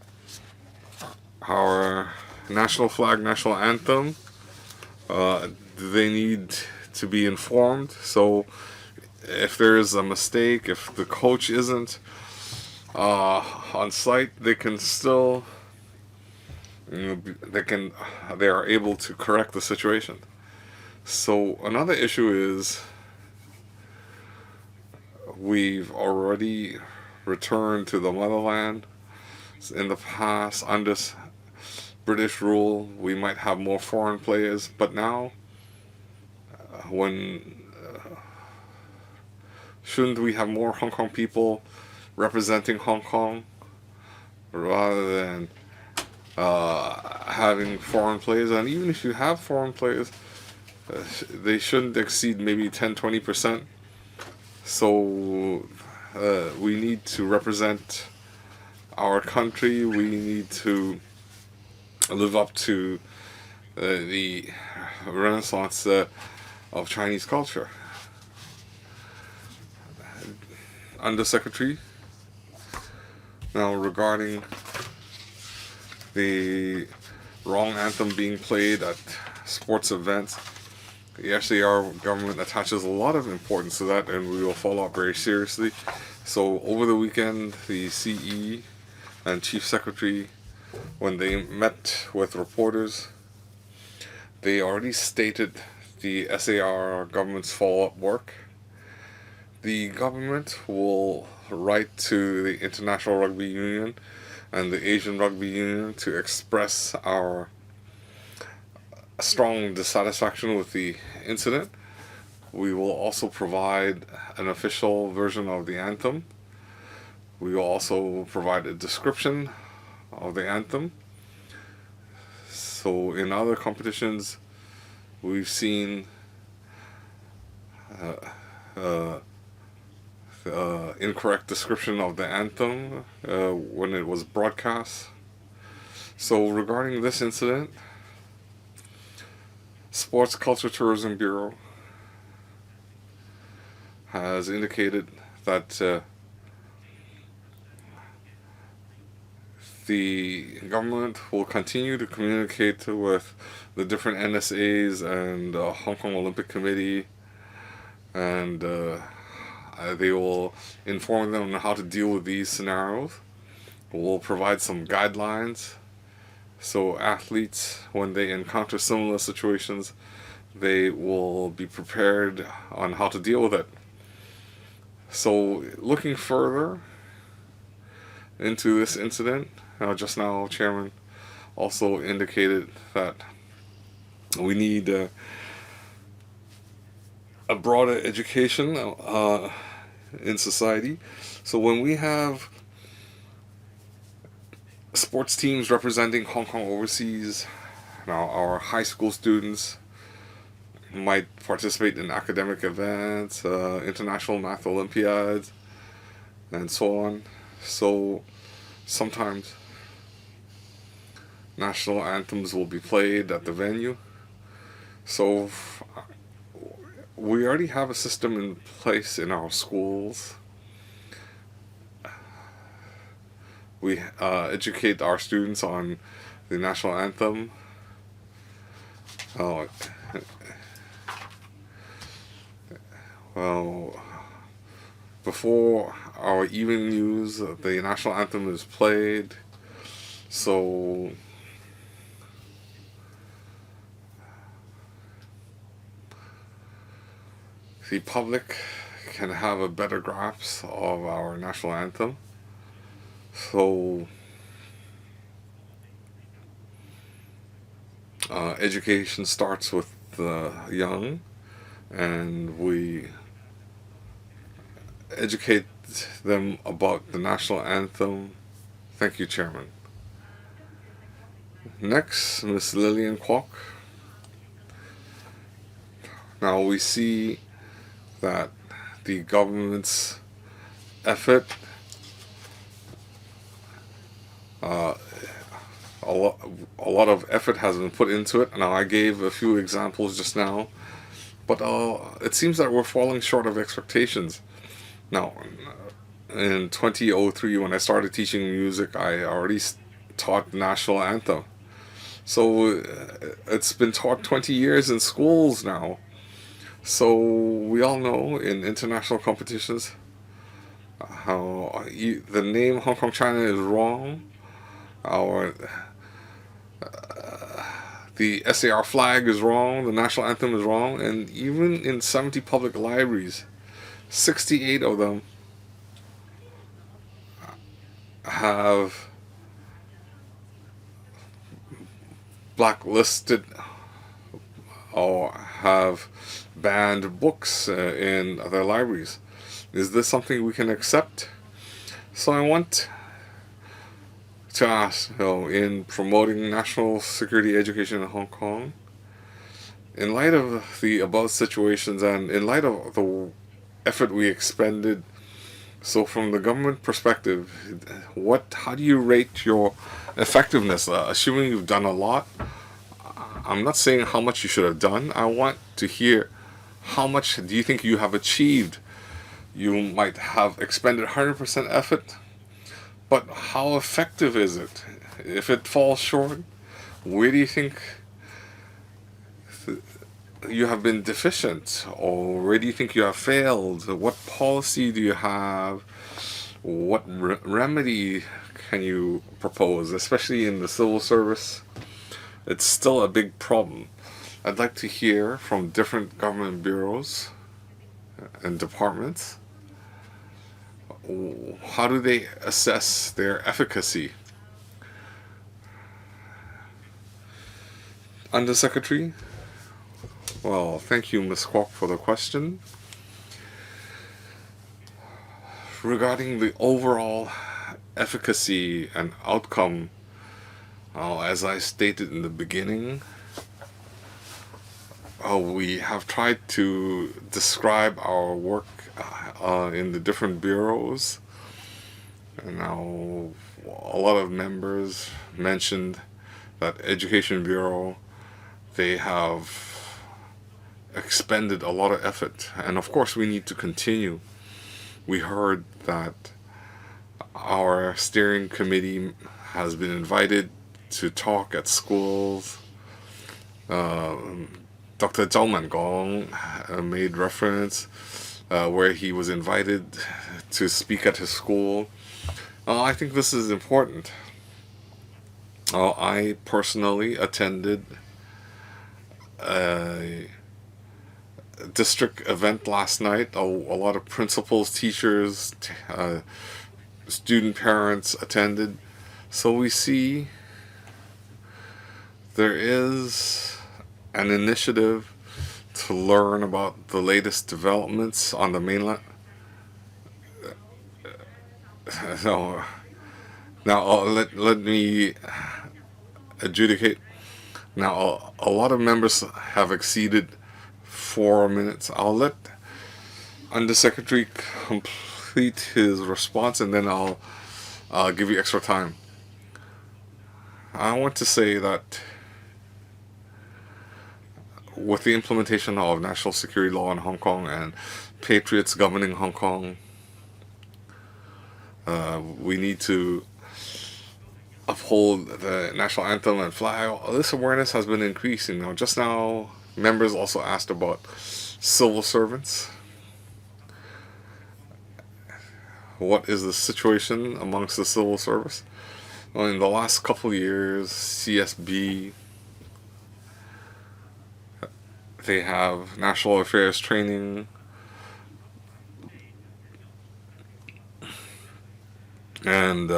our national flag, national anthem? Do they need to be informed? So if there is a mistake, if the coach isn't on site, they can still, they are able to correct the situation. So another issue is we've already returned to the motherland. In the past, under British rule, we might have more foreign players, but now, shouldn't we have more Hong Kong people representing Hong Kong rather than having foreign players? And even if you have foreign players, they shouldn't exceed maybe 10-20%. So we need to represent our country. We need to live up to the renaissance of Chinese culture. Undersecretary, now regarding the wrong anthem being played at sports events, the our government attaches a lot of importance to that, and we will follow up very seriously. So over the weekend, the CE and Chief Secretary, when they met with reporters, they already stated the SAR government's follow-up work. The government will write to the International Rugby Union and the Asian Rugby Union to express our strong dissatisfaction with the incident. We will also provide an official version of the anthem. We will also provide a description of the anthem. So in other competitions, we've seen incorrect description of the anthem when it was broadcast. So regarding this incident, Sports Culture Tourism Bureau has indicated that the government will continue to communicate with the different NSAs and Hong Kong Olympic Committee, and they will inform them on how to deal with these scenarios. We'll provide some guidelines so athletes, when they encounter similar situations, they will be prepared on how to deal with it. So looking further into this incident, just now Chairman also indicated that we need a broader education in society. So when we have sports teams representing Hong Kong overseas, now our high school students might participate in academic events, international math olympiads, and so on. So sometimes national anthems will be played at the venue. So we already have a system in place in our schools. We educate our students on the national anthem. Well, before our evening news, the national anthem is played. So the public can have a better grasp of our national anthem. So education starts with the young, and we educate them about the national anthem. Thank you, Chairman. Next, Ms. Lillian Kwok. Now we see that the government's effort, a lot of effort has been put into it. Now I gave a few examples just now, but it seems that we're falling short of expectations. Now, in 2003, when I started teaching music, I already taught national anthem. So it's been taught 20 years in schools now. So we all know in international competitions how the name Hong Kong, China is wrong. The SAR flag is wrong. The national anthem is wrong. And even in 70 public libraries, 68 of them have blacklisted or have banned books in their libraries. Is this something we can accept? So I want to ask, in promoting national security education in Hong Kong, in light of the above situations and in light of the effort we expended, so from the government perspective, how do you rate your effectiveness? Assuming you've done a lot, I'm not saying how much you should have done. I want to hear how much do you think you have achieved. You might have expended 100% effort, but how effective is it? If it falls short, where do you think you have been deficient, or where do you think you have failed? What policy do you have? What remedy can you propose, especially in the civil service? It's still a big problem. I'd like to hear from different government bureaus and departments. How do they assess their efficacy? Undersecretary? Well, thank you, Ms. Kwok, for the question. Regarding the overall efficacy and outcome, as I stated in the beginning, we have tried to describe our work in the different bureaus. And now, a lot of members mentioned that Education Bureau, they have expended a lot of effort, and of course we need to continue. We heard that our steering committee has been invited to talk at schools. Dr. Zhao Mangong made reference where he was invited to speak at his school. I think this is important. I personally attended a district event last night. A lot of principals, teachers, student parents attended. So we see there is an initiative to learn about the latest developments on the mainland. Now let me adjudicate. Now a lot of members have exceeded 4 minutes. I'll let Undersecretary complete his response, and then I'll give you extra time. I want to say that with the implementation of national security law in Hong Kong and patriots governing Hong Kong, we need to uphold the national anthem and flag. This awareness has been increasing. Now, just now, members also asked about civil servants. what is the situation amongst the civil service? Well, in the last couple of years, CSB, they have national affairs training, and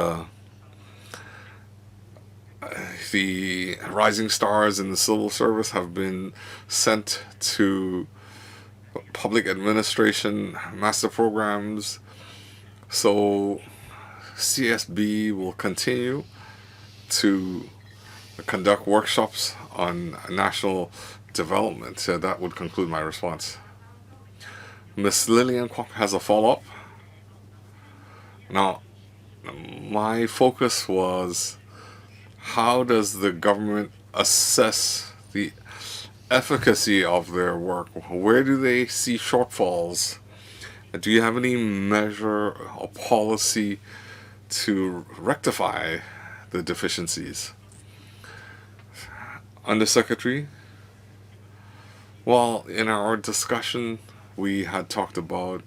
the rising stars in the civil service have been sent to public administration master programs. So CSB will continue to conduct workshops on national development. So that would conclude my response. Ms. Lillian Kwok has a follow-up. Now, my focus was, how does the government assess the efficacy of their work? Where do they see shortfalls? Do you have any measure or policy to rectify the deficiencies? Undersecretary, well, in our discussion, we had talked about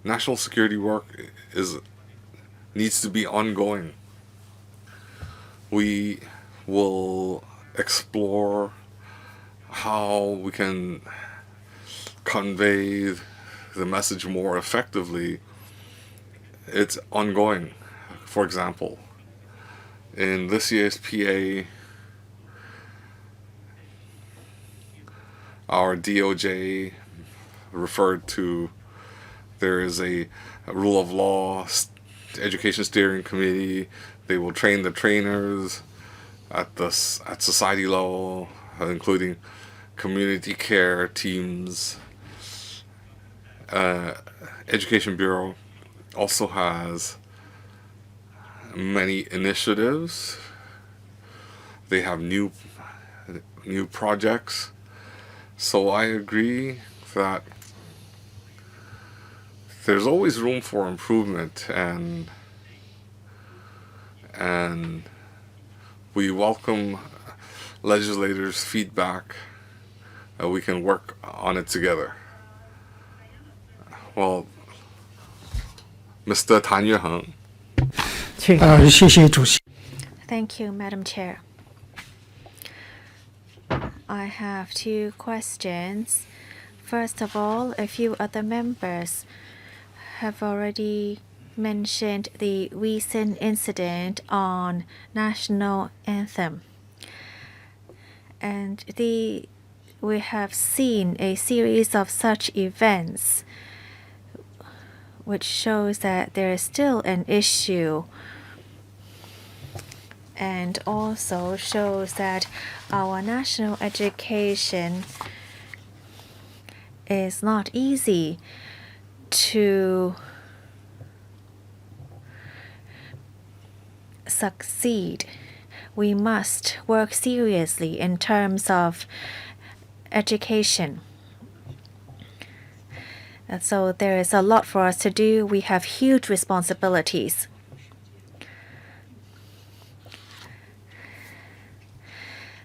national security work needs to be ongoing. We will explore how we can convey the message more effectively. It's ongoing. For example, in this year's PA, our DOJ referred to, there is a rule of law education steering committee. They will train the trainers at society level, including community care teams. Education Bureau also has many initiatives. They have new projects. So I agree that there's always room for improvement, and we welcome legislators' feedback. We can work on it together. Well, Mr. Tan Yueheng. 谢谢主席。 Thank you, Madam Chair. I have two questions. First of all, a few other members have already mentioned the recent incident on national anthem. And we have seen a series of such events which shows that there is still an issue, and also shows that our national education is not easy to succeed. We must work seriously in terms of education. And so there is a lot for us to do. We have huge responsibilities.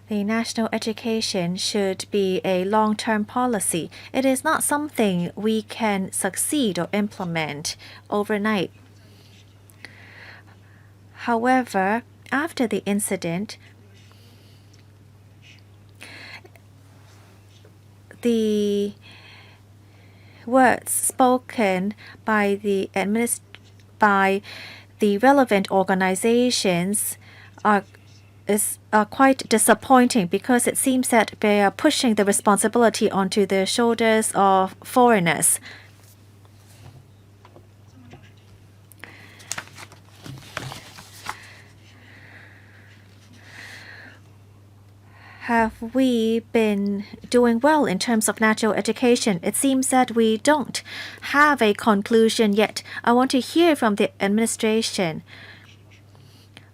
The national education should be a long-term policy. It is not something we can succeed or implement overnight. However, after the incident, the words spoken by the relevant organizations are quite disappointing, because it seems that they are pushing the responsibility onto the shoulders of foreigners. Have we been doing well in terms of national education? It seems that we don't have a conclusion yet. I want to hear from the administration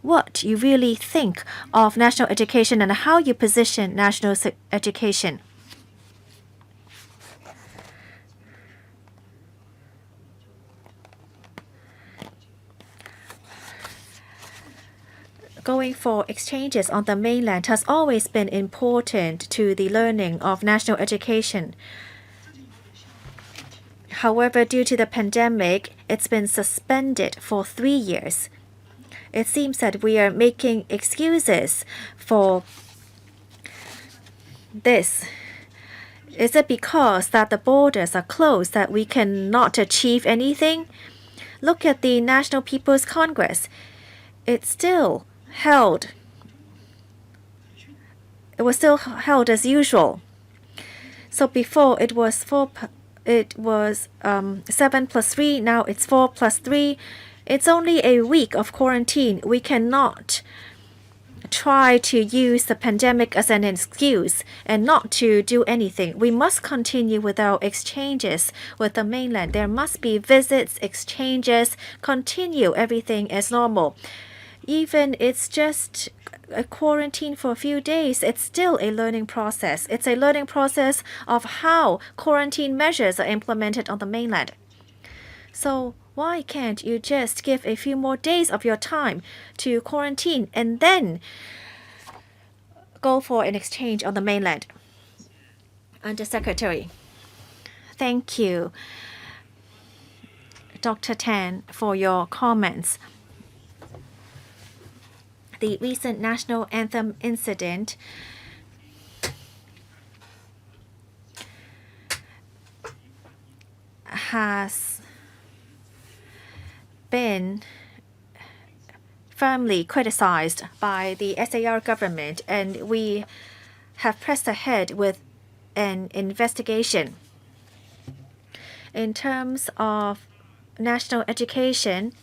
what you really think of national education and how you position national education. Going for exchanges on the mainland has always been important to the learning of national education. However, due to the pandemic, it's been suspended for 3 years. It seems that we are making excuses for this. Is it because that the borders are closed that we cannot achieve anything? Look at the National People's Congress. It was still held as usual. So before it was 7 plus 3, now it's 4 plus 3. It's only a week of quarantine. We cannot try to use the pandemic as an excuse and not to do anything. We must continue with our exchanges with the mainland. There must be visits, exchanges, continue everything as normal. Even it's just a quarantine for a few days, it's still a learning process. It's a learning process of how quarantine measures are implemented on the mainland. So why can't you just give a few more days of your time to quarantine and then go for an exchange on the mainland? Undersecretary. Thank you, Dr. Tan, for your comments. The recent national anthem incident has been firmly criticized by the SAR government, and we have pressed ahead with an investigation. In terms of national education,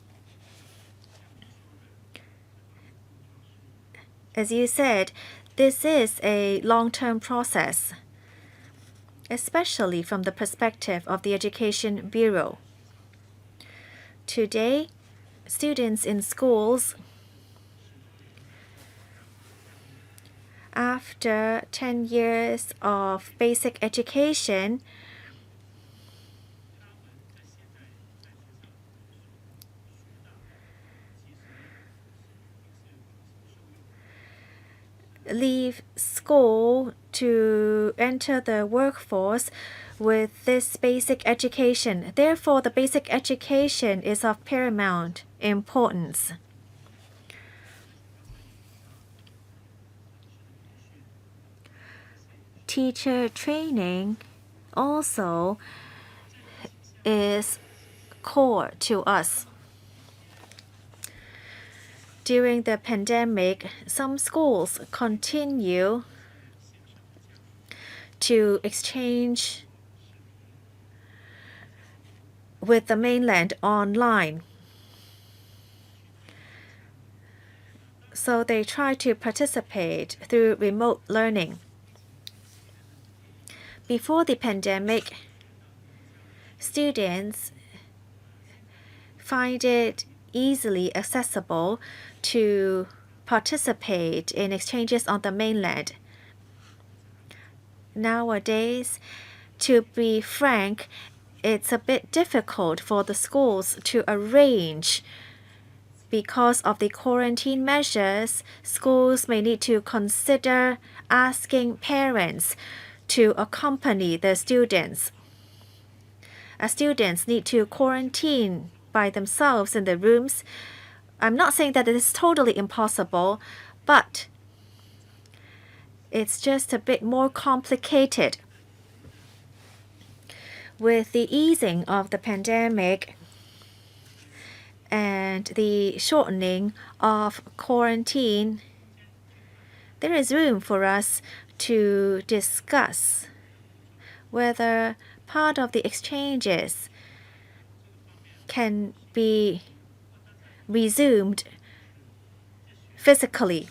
as you said, this is a long-term process, especially from the perspective of the Education Bureau. Today, students in schools, after 10 years of basic education, leave school to enter the workforce with this basic education. Therefore, the basic education is of paramount importance. Teacher training also is core to us. During the pandemic, some schools continue to exchange with the mainland online. So they try to participate through remote learning. Before the pandemic, students find it easily accessible to participate in exchanges on the mainland. Nowadays, to be frank, it's a bit difficult for the schools to arrange. Because of the quarantine measures, schools may need to consider asking parents to accompany the students. As students need to quarantine by themselves in the rooms, I'm not saying that it is totally impossible, but it's just a bit more complicated. With the easing of the pandemic and the shortening of quarantine, there is room for us to discuss whether part of the exchanges can be resumed physically.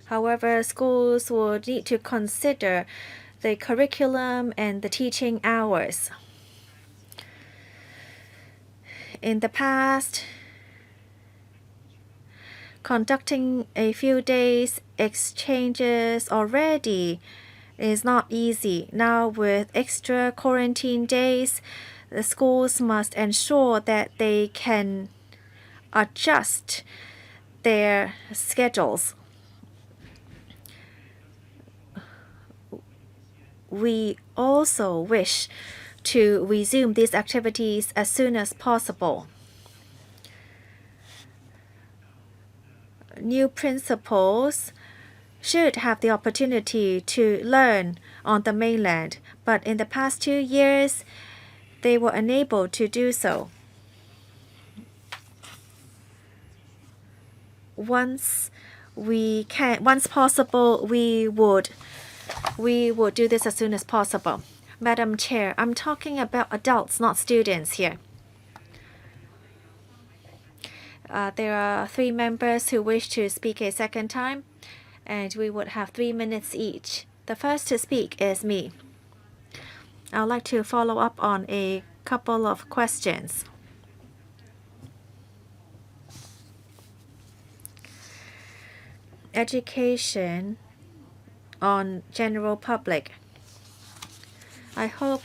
However, schools will need to consider the curriculum and the teaching hours. In the past, conducting a few days exchanges already is not easy. Now with extra quarantine days, the schools must ensure that they can adjust their schedules. we also wish to resume these activities as soon as possible. New principals should have the opportunity to learn on the mainland, but in the past 2 years, they were unable to do so. Once possible, we would do this as soon as possible. Madam Chair, I'm talking about adults, not students here. There are 3 members who wish to speak a second time, and we would have 3 minutes each. The first to speak is me. I'd like to follow up on a couple of questions. Education on general public. I hope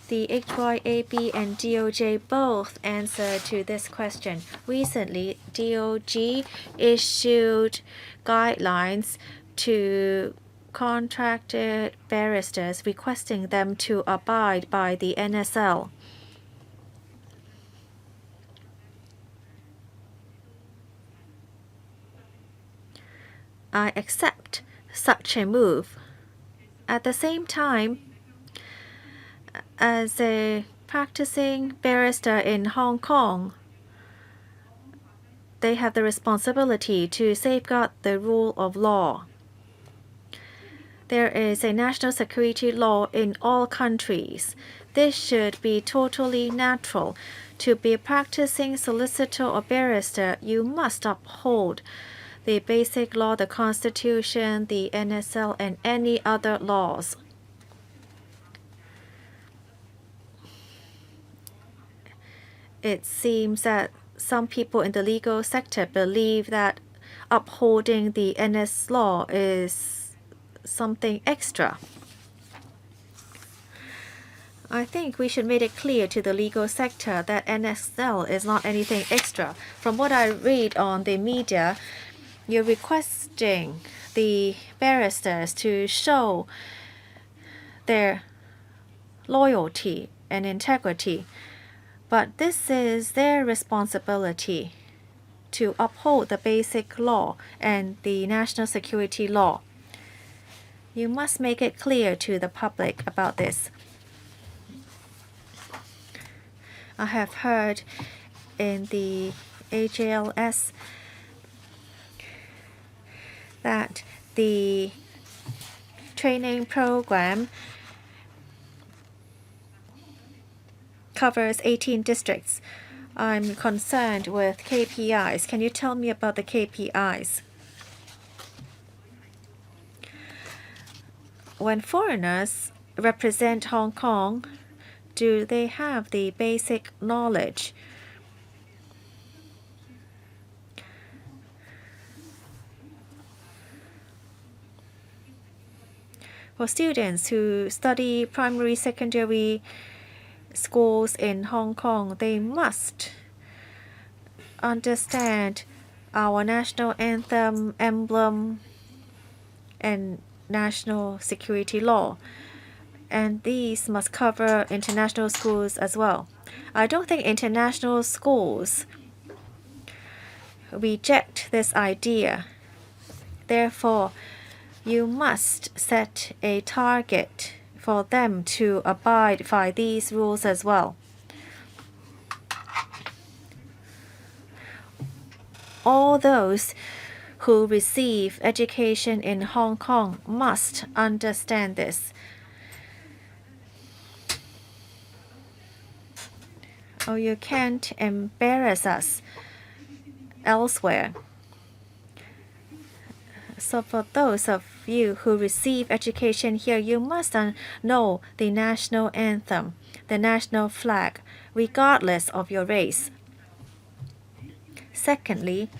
the HYAB and DOJ both answer to this question. Recently, DOJ issued guidelines to contracted barristers requesting them to abide by the NSL. I accept such a move. At the same time, as a practicing barrister in Hong Kong, they have the responsibility to safeguard the rule of law. There is a national security law in all countries. This should be totally natural. To be a practicing solicitor or barrister, you must uphold the basic law, the Constitution, the NSL, and any other laws. It seems that some people in the legal sector believe that upholding the NS law is something extra. I think we should make it clear to the legal sector that NSL is not anything extra. From what I read on the media, you're requesting the barristers to show their loyalty and integrity. But this is their responsibility to uphold the basic law and the national security law. You must make it clear to the public about this. I have heard in the AJLS that the training program covers 18 districts. I'm concerned with KPIs. Can you tell me about the KPIs? When foreigners represent Hong Kong, do they have the basic knowledge? For students who study primary, secondary schools in Hong Kong, they must understand our national anthem, emblem, and national security law. And these must cover international schools as well. I don't think international schools reject this idea. Therefore, you must set a target for them to abide by these rules as well. All those who receive education in Hong Kong must understand this. Oh, you can't embarrass us elsewhere. So for those of you who receive education here, you must know the national anthem, the national flag, regardless of your race. Secondly,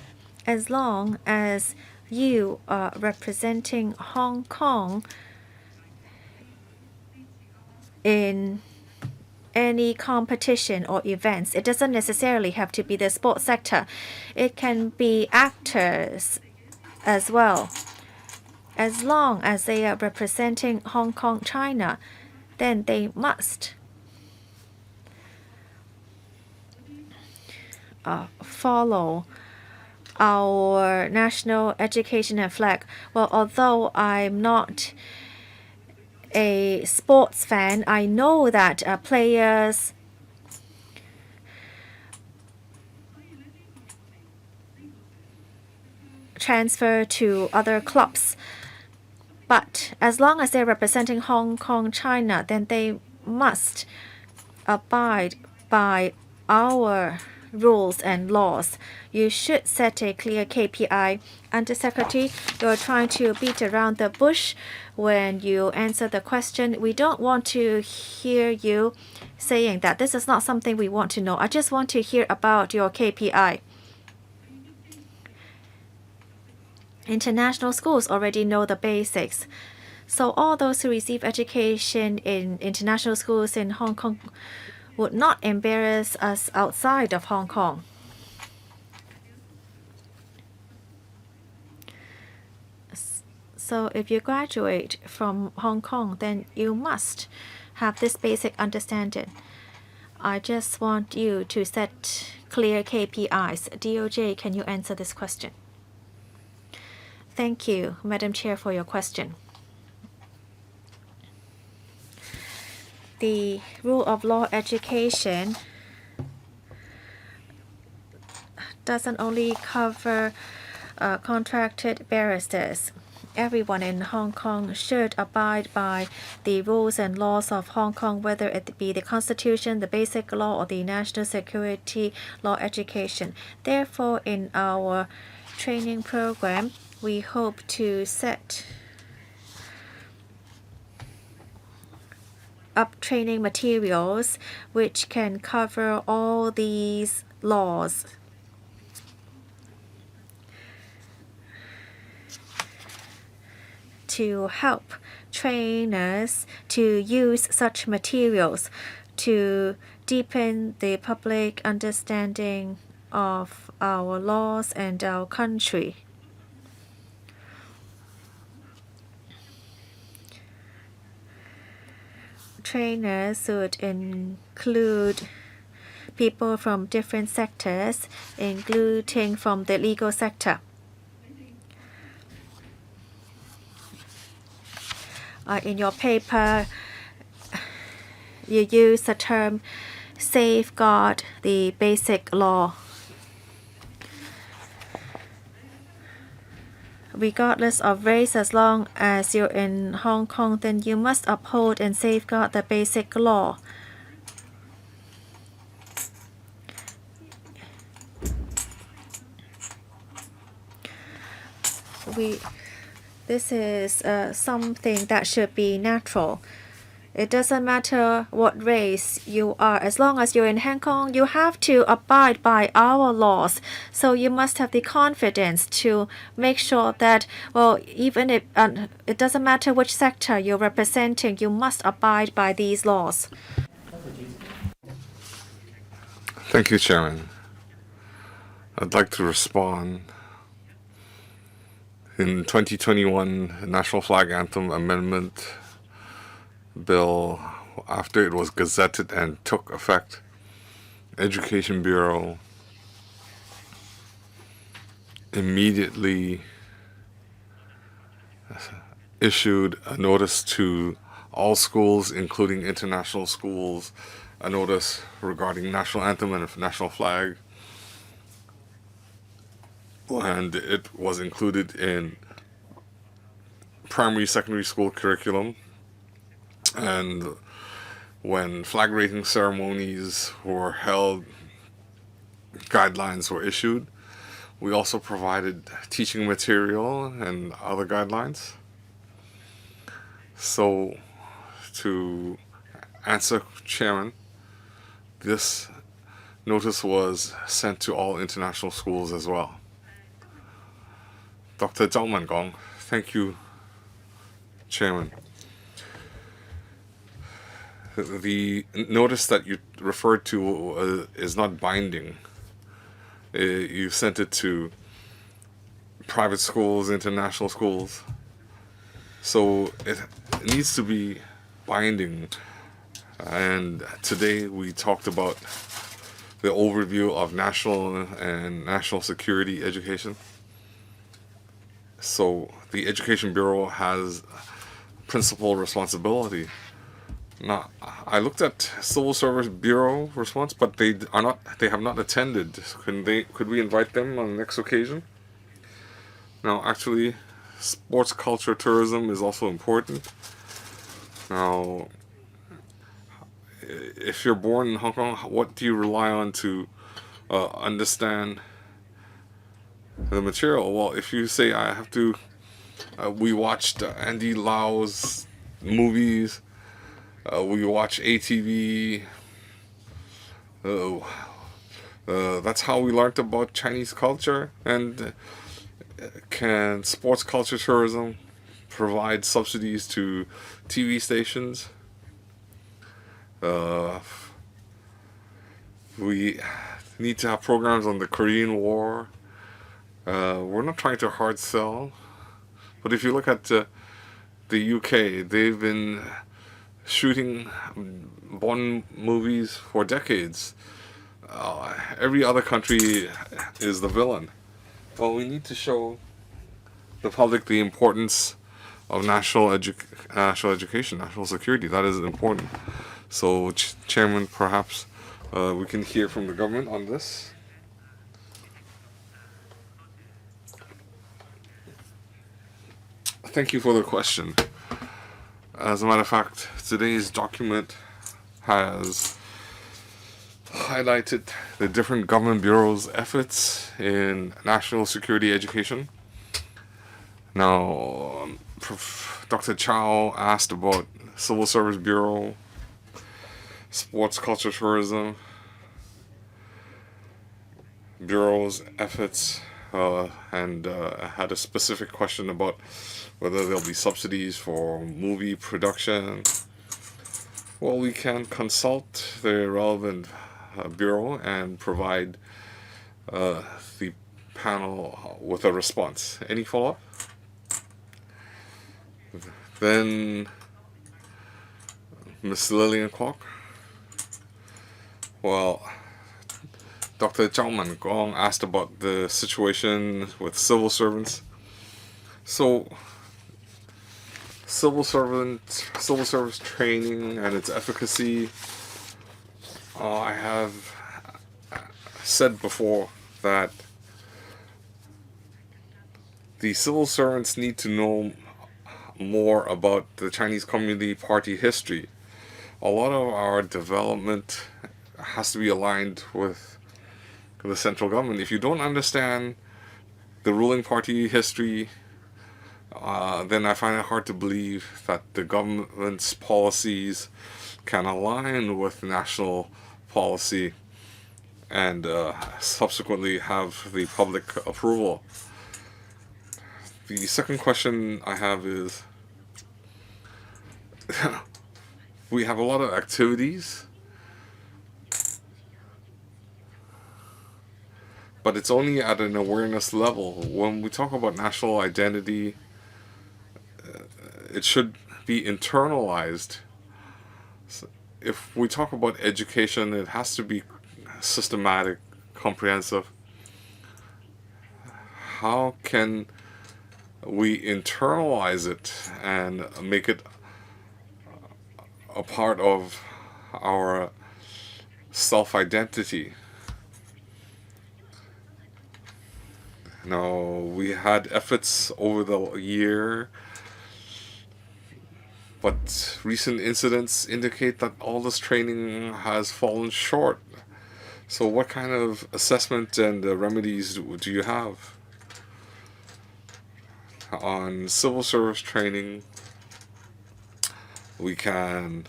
as long as you are representing Hong Kong in any competition or events, it doesn't necessarily have to be the sports sector. It can be actors as well. As long as they are representing Hong Kong, China, then they must follow our national education and flag. Well, although I'm not a sports fan, I know that players transfer to other clubs. But as long as they're representing Hong Kong, China, then they must abide by our rules and laws. You should set a clear KPI. Undersecretary, you're trying to beat around the bush when you answer the question. We don't want to hear you saying that this is not something we want to know. I just want to hear about your KPI. International schools already know the basics. So all those who receive education in international schools in Hong Kong would not embarrass us outside of Hong Kong. So if you graduate from Hong Kong, then you must have this basic understanding. I just want you to set clear KPIs. DOJ, can you answer this question? Thank you, Madam Chair, for your question. The rule of law education doesn't only cover contracted barristers. Everyone in Hong Kong should abide by the rules and laws of Hong Kong, whether it be the Constitution, the Basic Law, or the National Security Law education. Therefore, in our training program, we hope to set up training materials which can cover all these laws. To help trainers to use such materials to deepen the public understanding of our laws and our country. Trainers would include people from different sectors, including from the legal sector. In your paper, you use the term safeguard the basic law. Regardless of race, as long as you're in Hong Kong, then you must uphold and safeguard the basic law. This is something that should be natural. It doesn't matter what race you are. As long as you're in Hong Kong, you have to abide by our laws. So you must have the confidence to make sure that, well, even if it doesn't matter which sector you're representing, you must abide by these laws. Thank you, Chairman. I'd like to respond. In 2021 National Flag Anthem Amendment Bill, after it was gazetted and took effect, Education Bureau immediately issued a notice to all schools, including international schools, a notice regarding national anthem and national flag. And it was included in primary, secondary school curriculum. And when flag raising ceremonies were held, guidelines were issued. We also provided teaching material and other guidelines. So, to answer Chairman, this notice was sent to all international schools as well. Dr. Zhao Mangong, thank you, Chairman. The notice that you referred to is not binding. You sent it to private schools, international schools. So it needs to be binding And today we talked about the overview of national and national security education. So the Education Bureau has principal responsibility. Now, I looked at Civil Service Bureau response, but they have not attended. Could we invite them on the next occasion? Now, actually, sports, culture, tourism is also important. Now, if you're born in Hong Kong, what do you rely on to understand the material? Well, if you say I have to, we watched Andy Lau's movies, we watch ATV. That's how we learned about Chinese culture. And can sports, culture, tourism provide subsidies to TV stations? We need to have programs on the Korean War. We're not trying to hard sell, but if you look at the UK, they've been shooting Bond movies for decades. Every other country is the villain. Well, we need to show the public the importance of national education, national security. That is important. So, Chairman, perhaps we can hear from the government on this. Thank you for the question. As a matter of fact, today's document has highlighted the different government bureaus' efforts in national security education. Now, Dr. Chow asked about Civil Service Bureau, Sports, Culture, Tourism Bureau's efforts, and had a specific question about whether there'll be subsidies for movie production. Well, we can consult the relevant bureau and provide the panel with a response. Any follow-up? Then Ms. Lillian Kwok. Well, Dr. Zhao Mangong asked about the situation with civil servants. So, civil service training and its efficacy. I have said before that the civil servants need to know more about the Chinese Communist Party history. A lot of our development has to be aligned with the central government. If you don't understand the ruling party history, then I find it hard to believe that the government's policies can align with national policy and subsequently have the public approval. The second question I have is, we have a lot of activities, but it's only at an awareness level. When we talk about national identity, it should be internalized. So if we talk about education, it has to be systematic, comprehensive. How can we internalize it and make it a part of our self-identity? Now, we had efforts over the year, but recent incidents indicate that all this training has fallen short. So what kind of assessment and remedies do you have? On civil service training, we can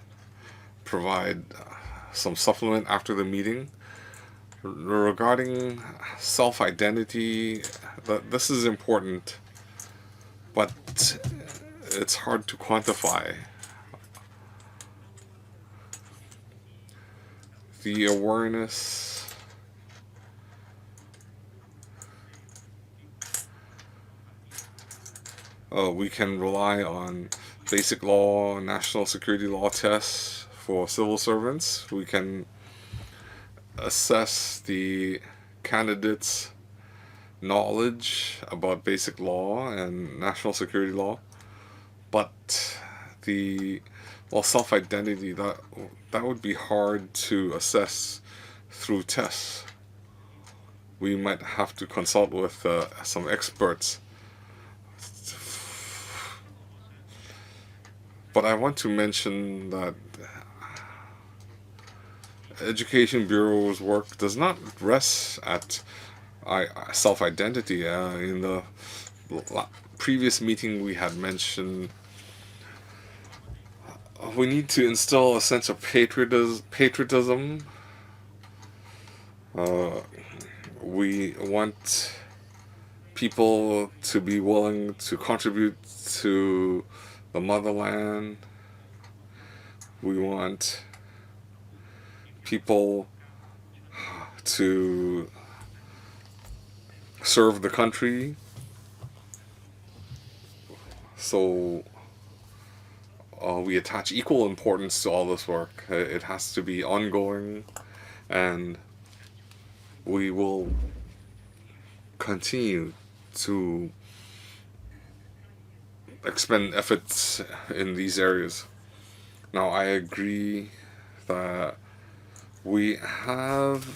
provide some supplement after the meeting. Regarding self-identity, this is important, but it's hard to quantify. The awareness, we can rely on basic law, national security law tests for civil servants. We can assess the candidates' knowledge about basic law and national security law, but self-identity, that would be hard to assess through tests. We might have to consult with some experts. But I want to mention that Education Bureau's work does not rest at self-identity. In the previous meeting, we had mentioned we need to instill a sense of patriotism. We want people to be willing to contribute to the motherland. We want people to serve the country. So we attach equal importance to all this work. It has to be ongoing, and we will continue to expend efforts in these areas. Now, I agree that we have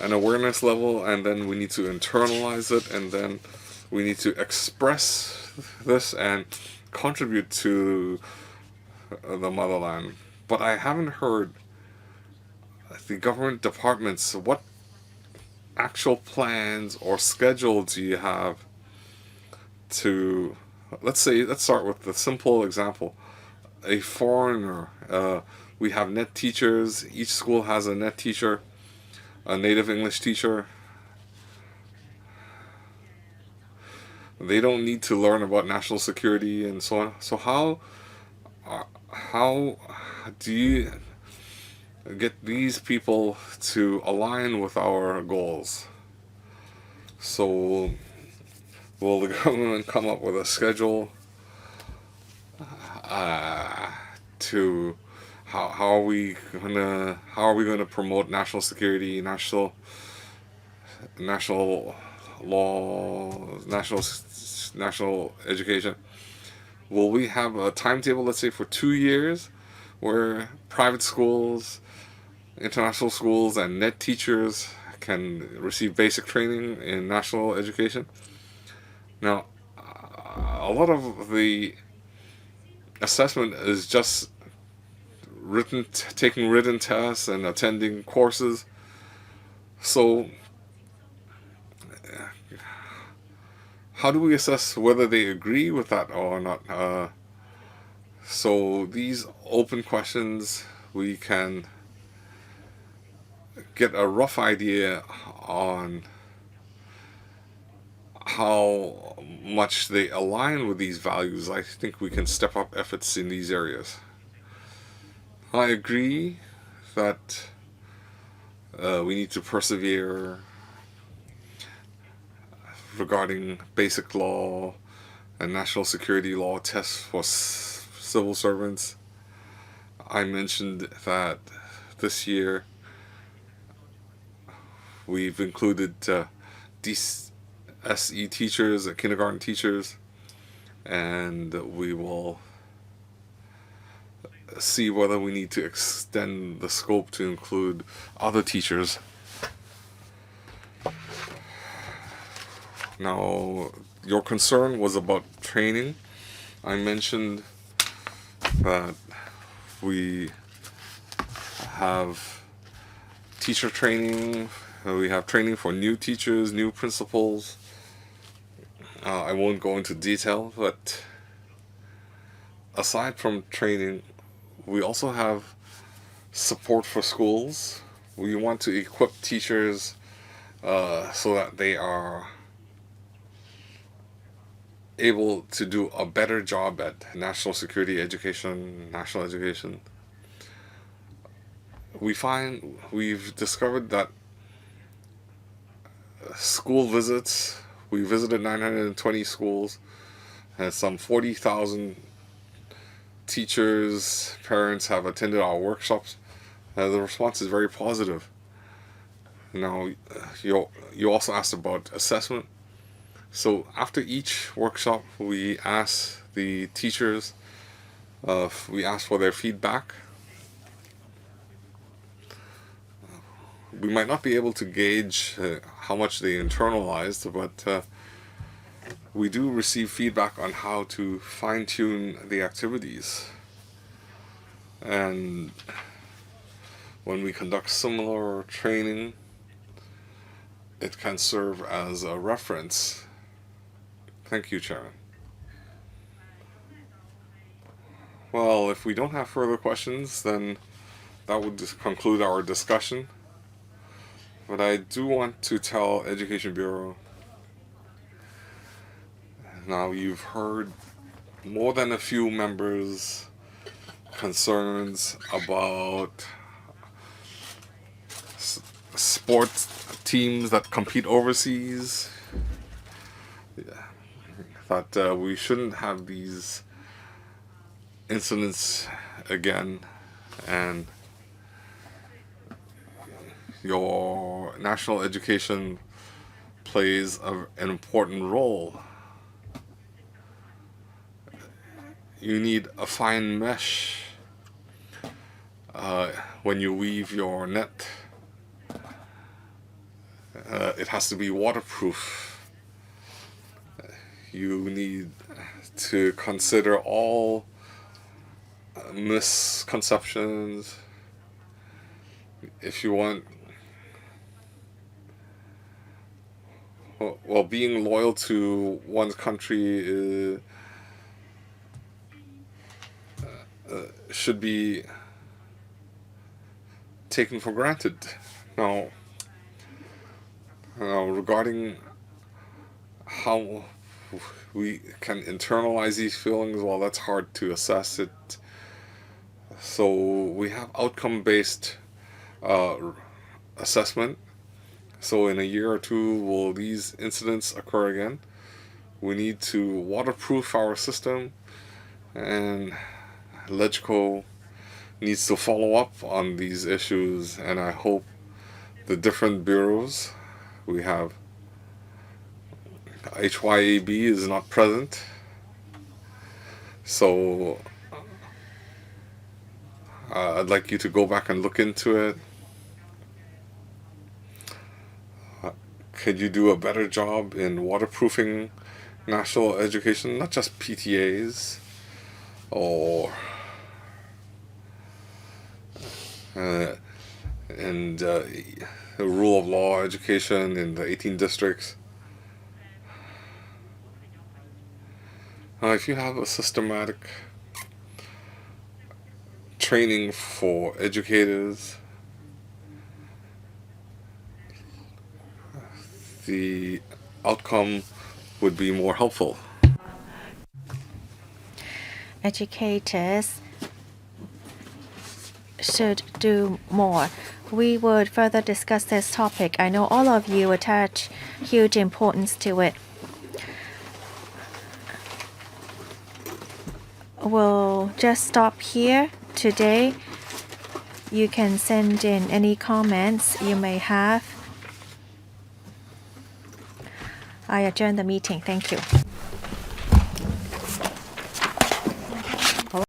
an awareness level, and then we need to internalize it, and then we need to express this and contribute to the motherland. But I haven't heard the government departments, what actual plans or schedule do you have to, let's start with the simple example. A foreigner, we have net teachers. Each school has a net teacher, a native English teacher. They don't need to learn about national security and so on. So how do you get these people to align with our goals? So will the government come up with a schedule to how are we gonna promote national security, national law, national education? Will we have a timetable, let's say for 2 years, where private schools, international schools, and net teachers can receive basic training in national education? Now, a lot of the assessment is just taking written tests and attending courses. So how do we assess whether they agree with that or not? So these open questions, we can get a rough idea on how much they align with these values. I think we can step up efforts in these areas. I agree that we need to persevere regarding basic law and national security law tests for civil servants. I mentioned that this year we've included DSE teachers, kindergarten teachers, and we will see whether we need to extend the scope to include other teachers. Now, your concern was about training. I mentioned that we have teacher training, we have training for new teachers, new principals. I won't go into detail, but aside from training, we also have support for schools. We want to equip teachers so that they are able to do a better job at national security education, national education. We've discovered that school visits, we visited 920 schools, and some 40,000 teachers, parents have attended our workshops, the response is very positive. Now, you also asked about assessment. So after each workshop, we ask the teachers, we ask for their feedback. We might not be able to gauge how much they internalized, but we do receive feedback on how to fine-tune the activities. And when we conduct similar training, it can serve as a reference. Thank you, Chairman. Well, if we don't have further questions, then that would just conclude our discussion. But I do want to tell Education Bureau, now you've heard more than a few members' concerns about sports teams that compete overseas. That we shouldn't have these incidents again, and your national education plays an important role. You need a fine mesh when you weave your net. It has to be waterproof. You need to consider all misconceptions. If you want, well, being loyal to one's country should be taken for granted. Now, regarding how we can internalize these feelings, well, that's hard to assess it. So we have outcome-based assessment. So in a year or two, will these incidents occur again? We need to waterproof our system, and LegCo needs to follow up on these issues, and I hope the different bureaus, we have HYAB is not present, so I'd like you to go back and look into it. Could you do a better job in waterproofing national education, not just PTAs or and rule of law education in the 18 districts? If you have a systematic training for educators, the outcome would be more helpful. Educators should do more. We would further discuss this topic. I know all of you attach huge importance to it. We'll just stop here today. You can send in any comments you may have. I adjourn the meeting. Thank you.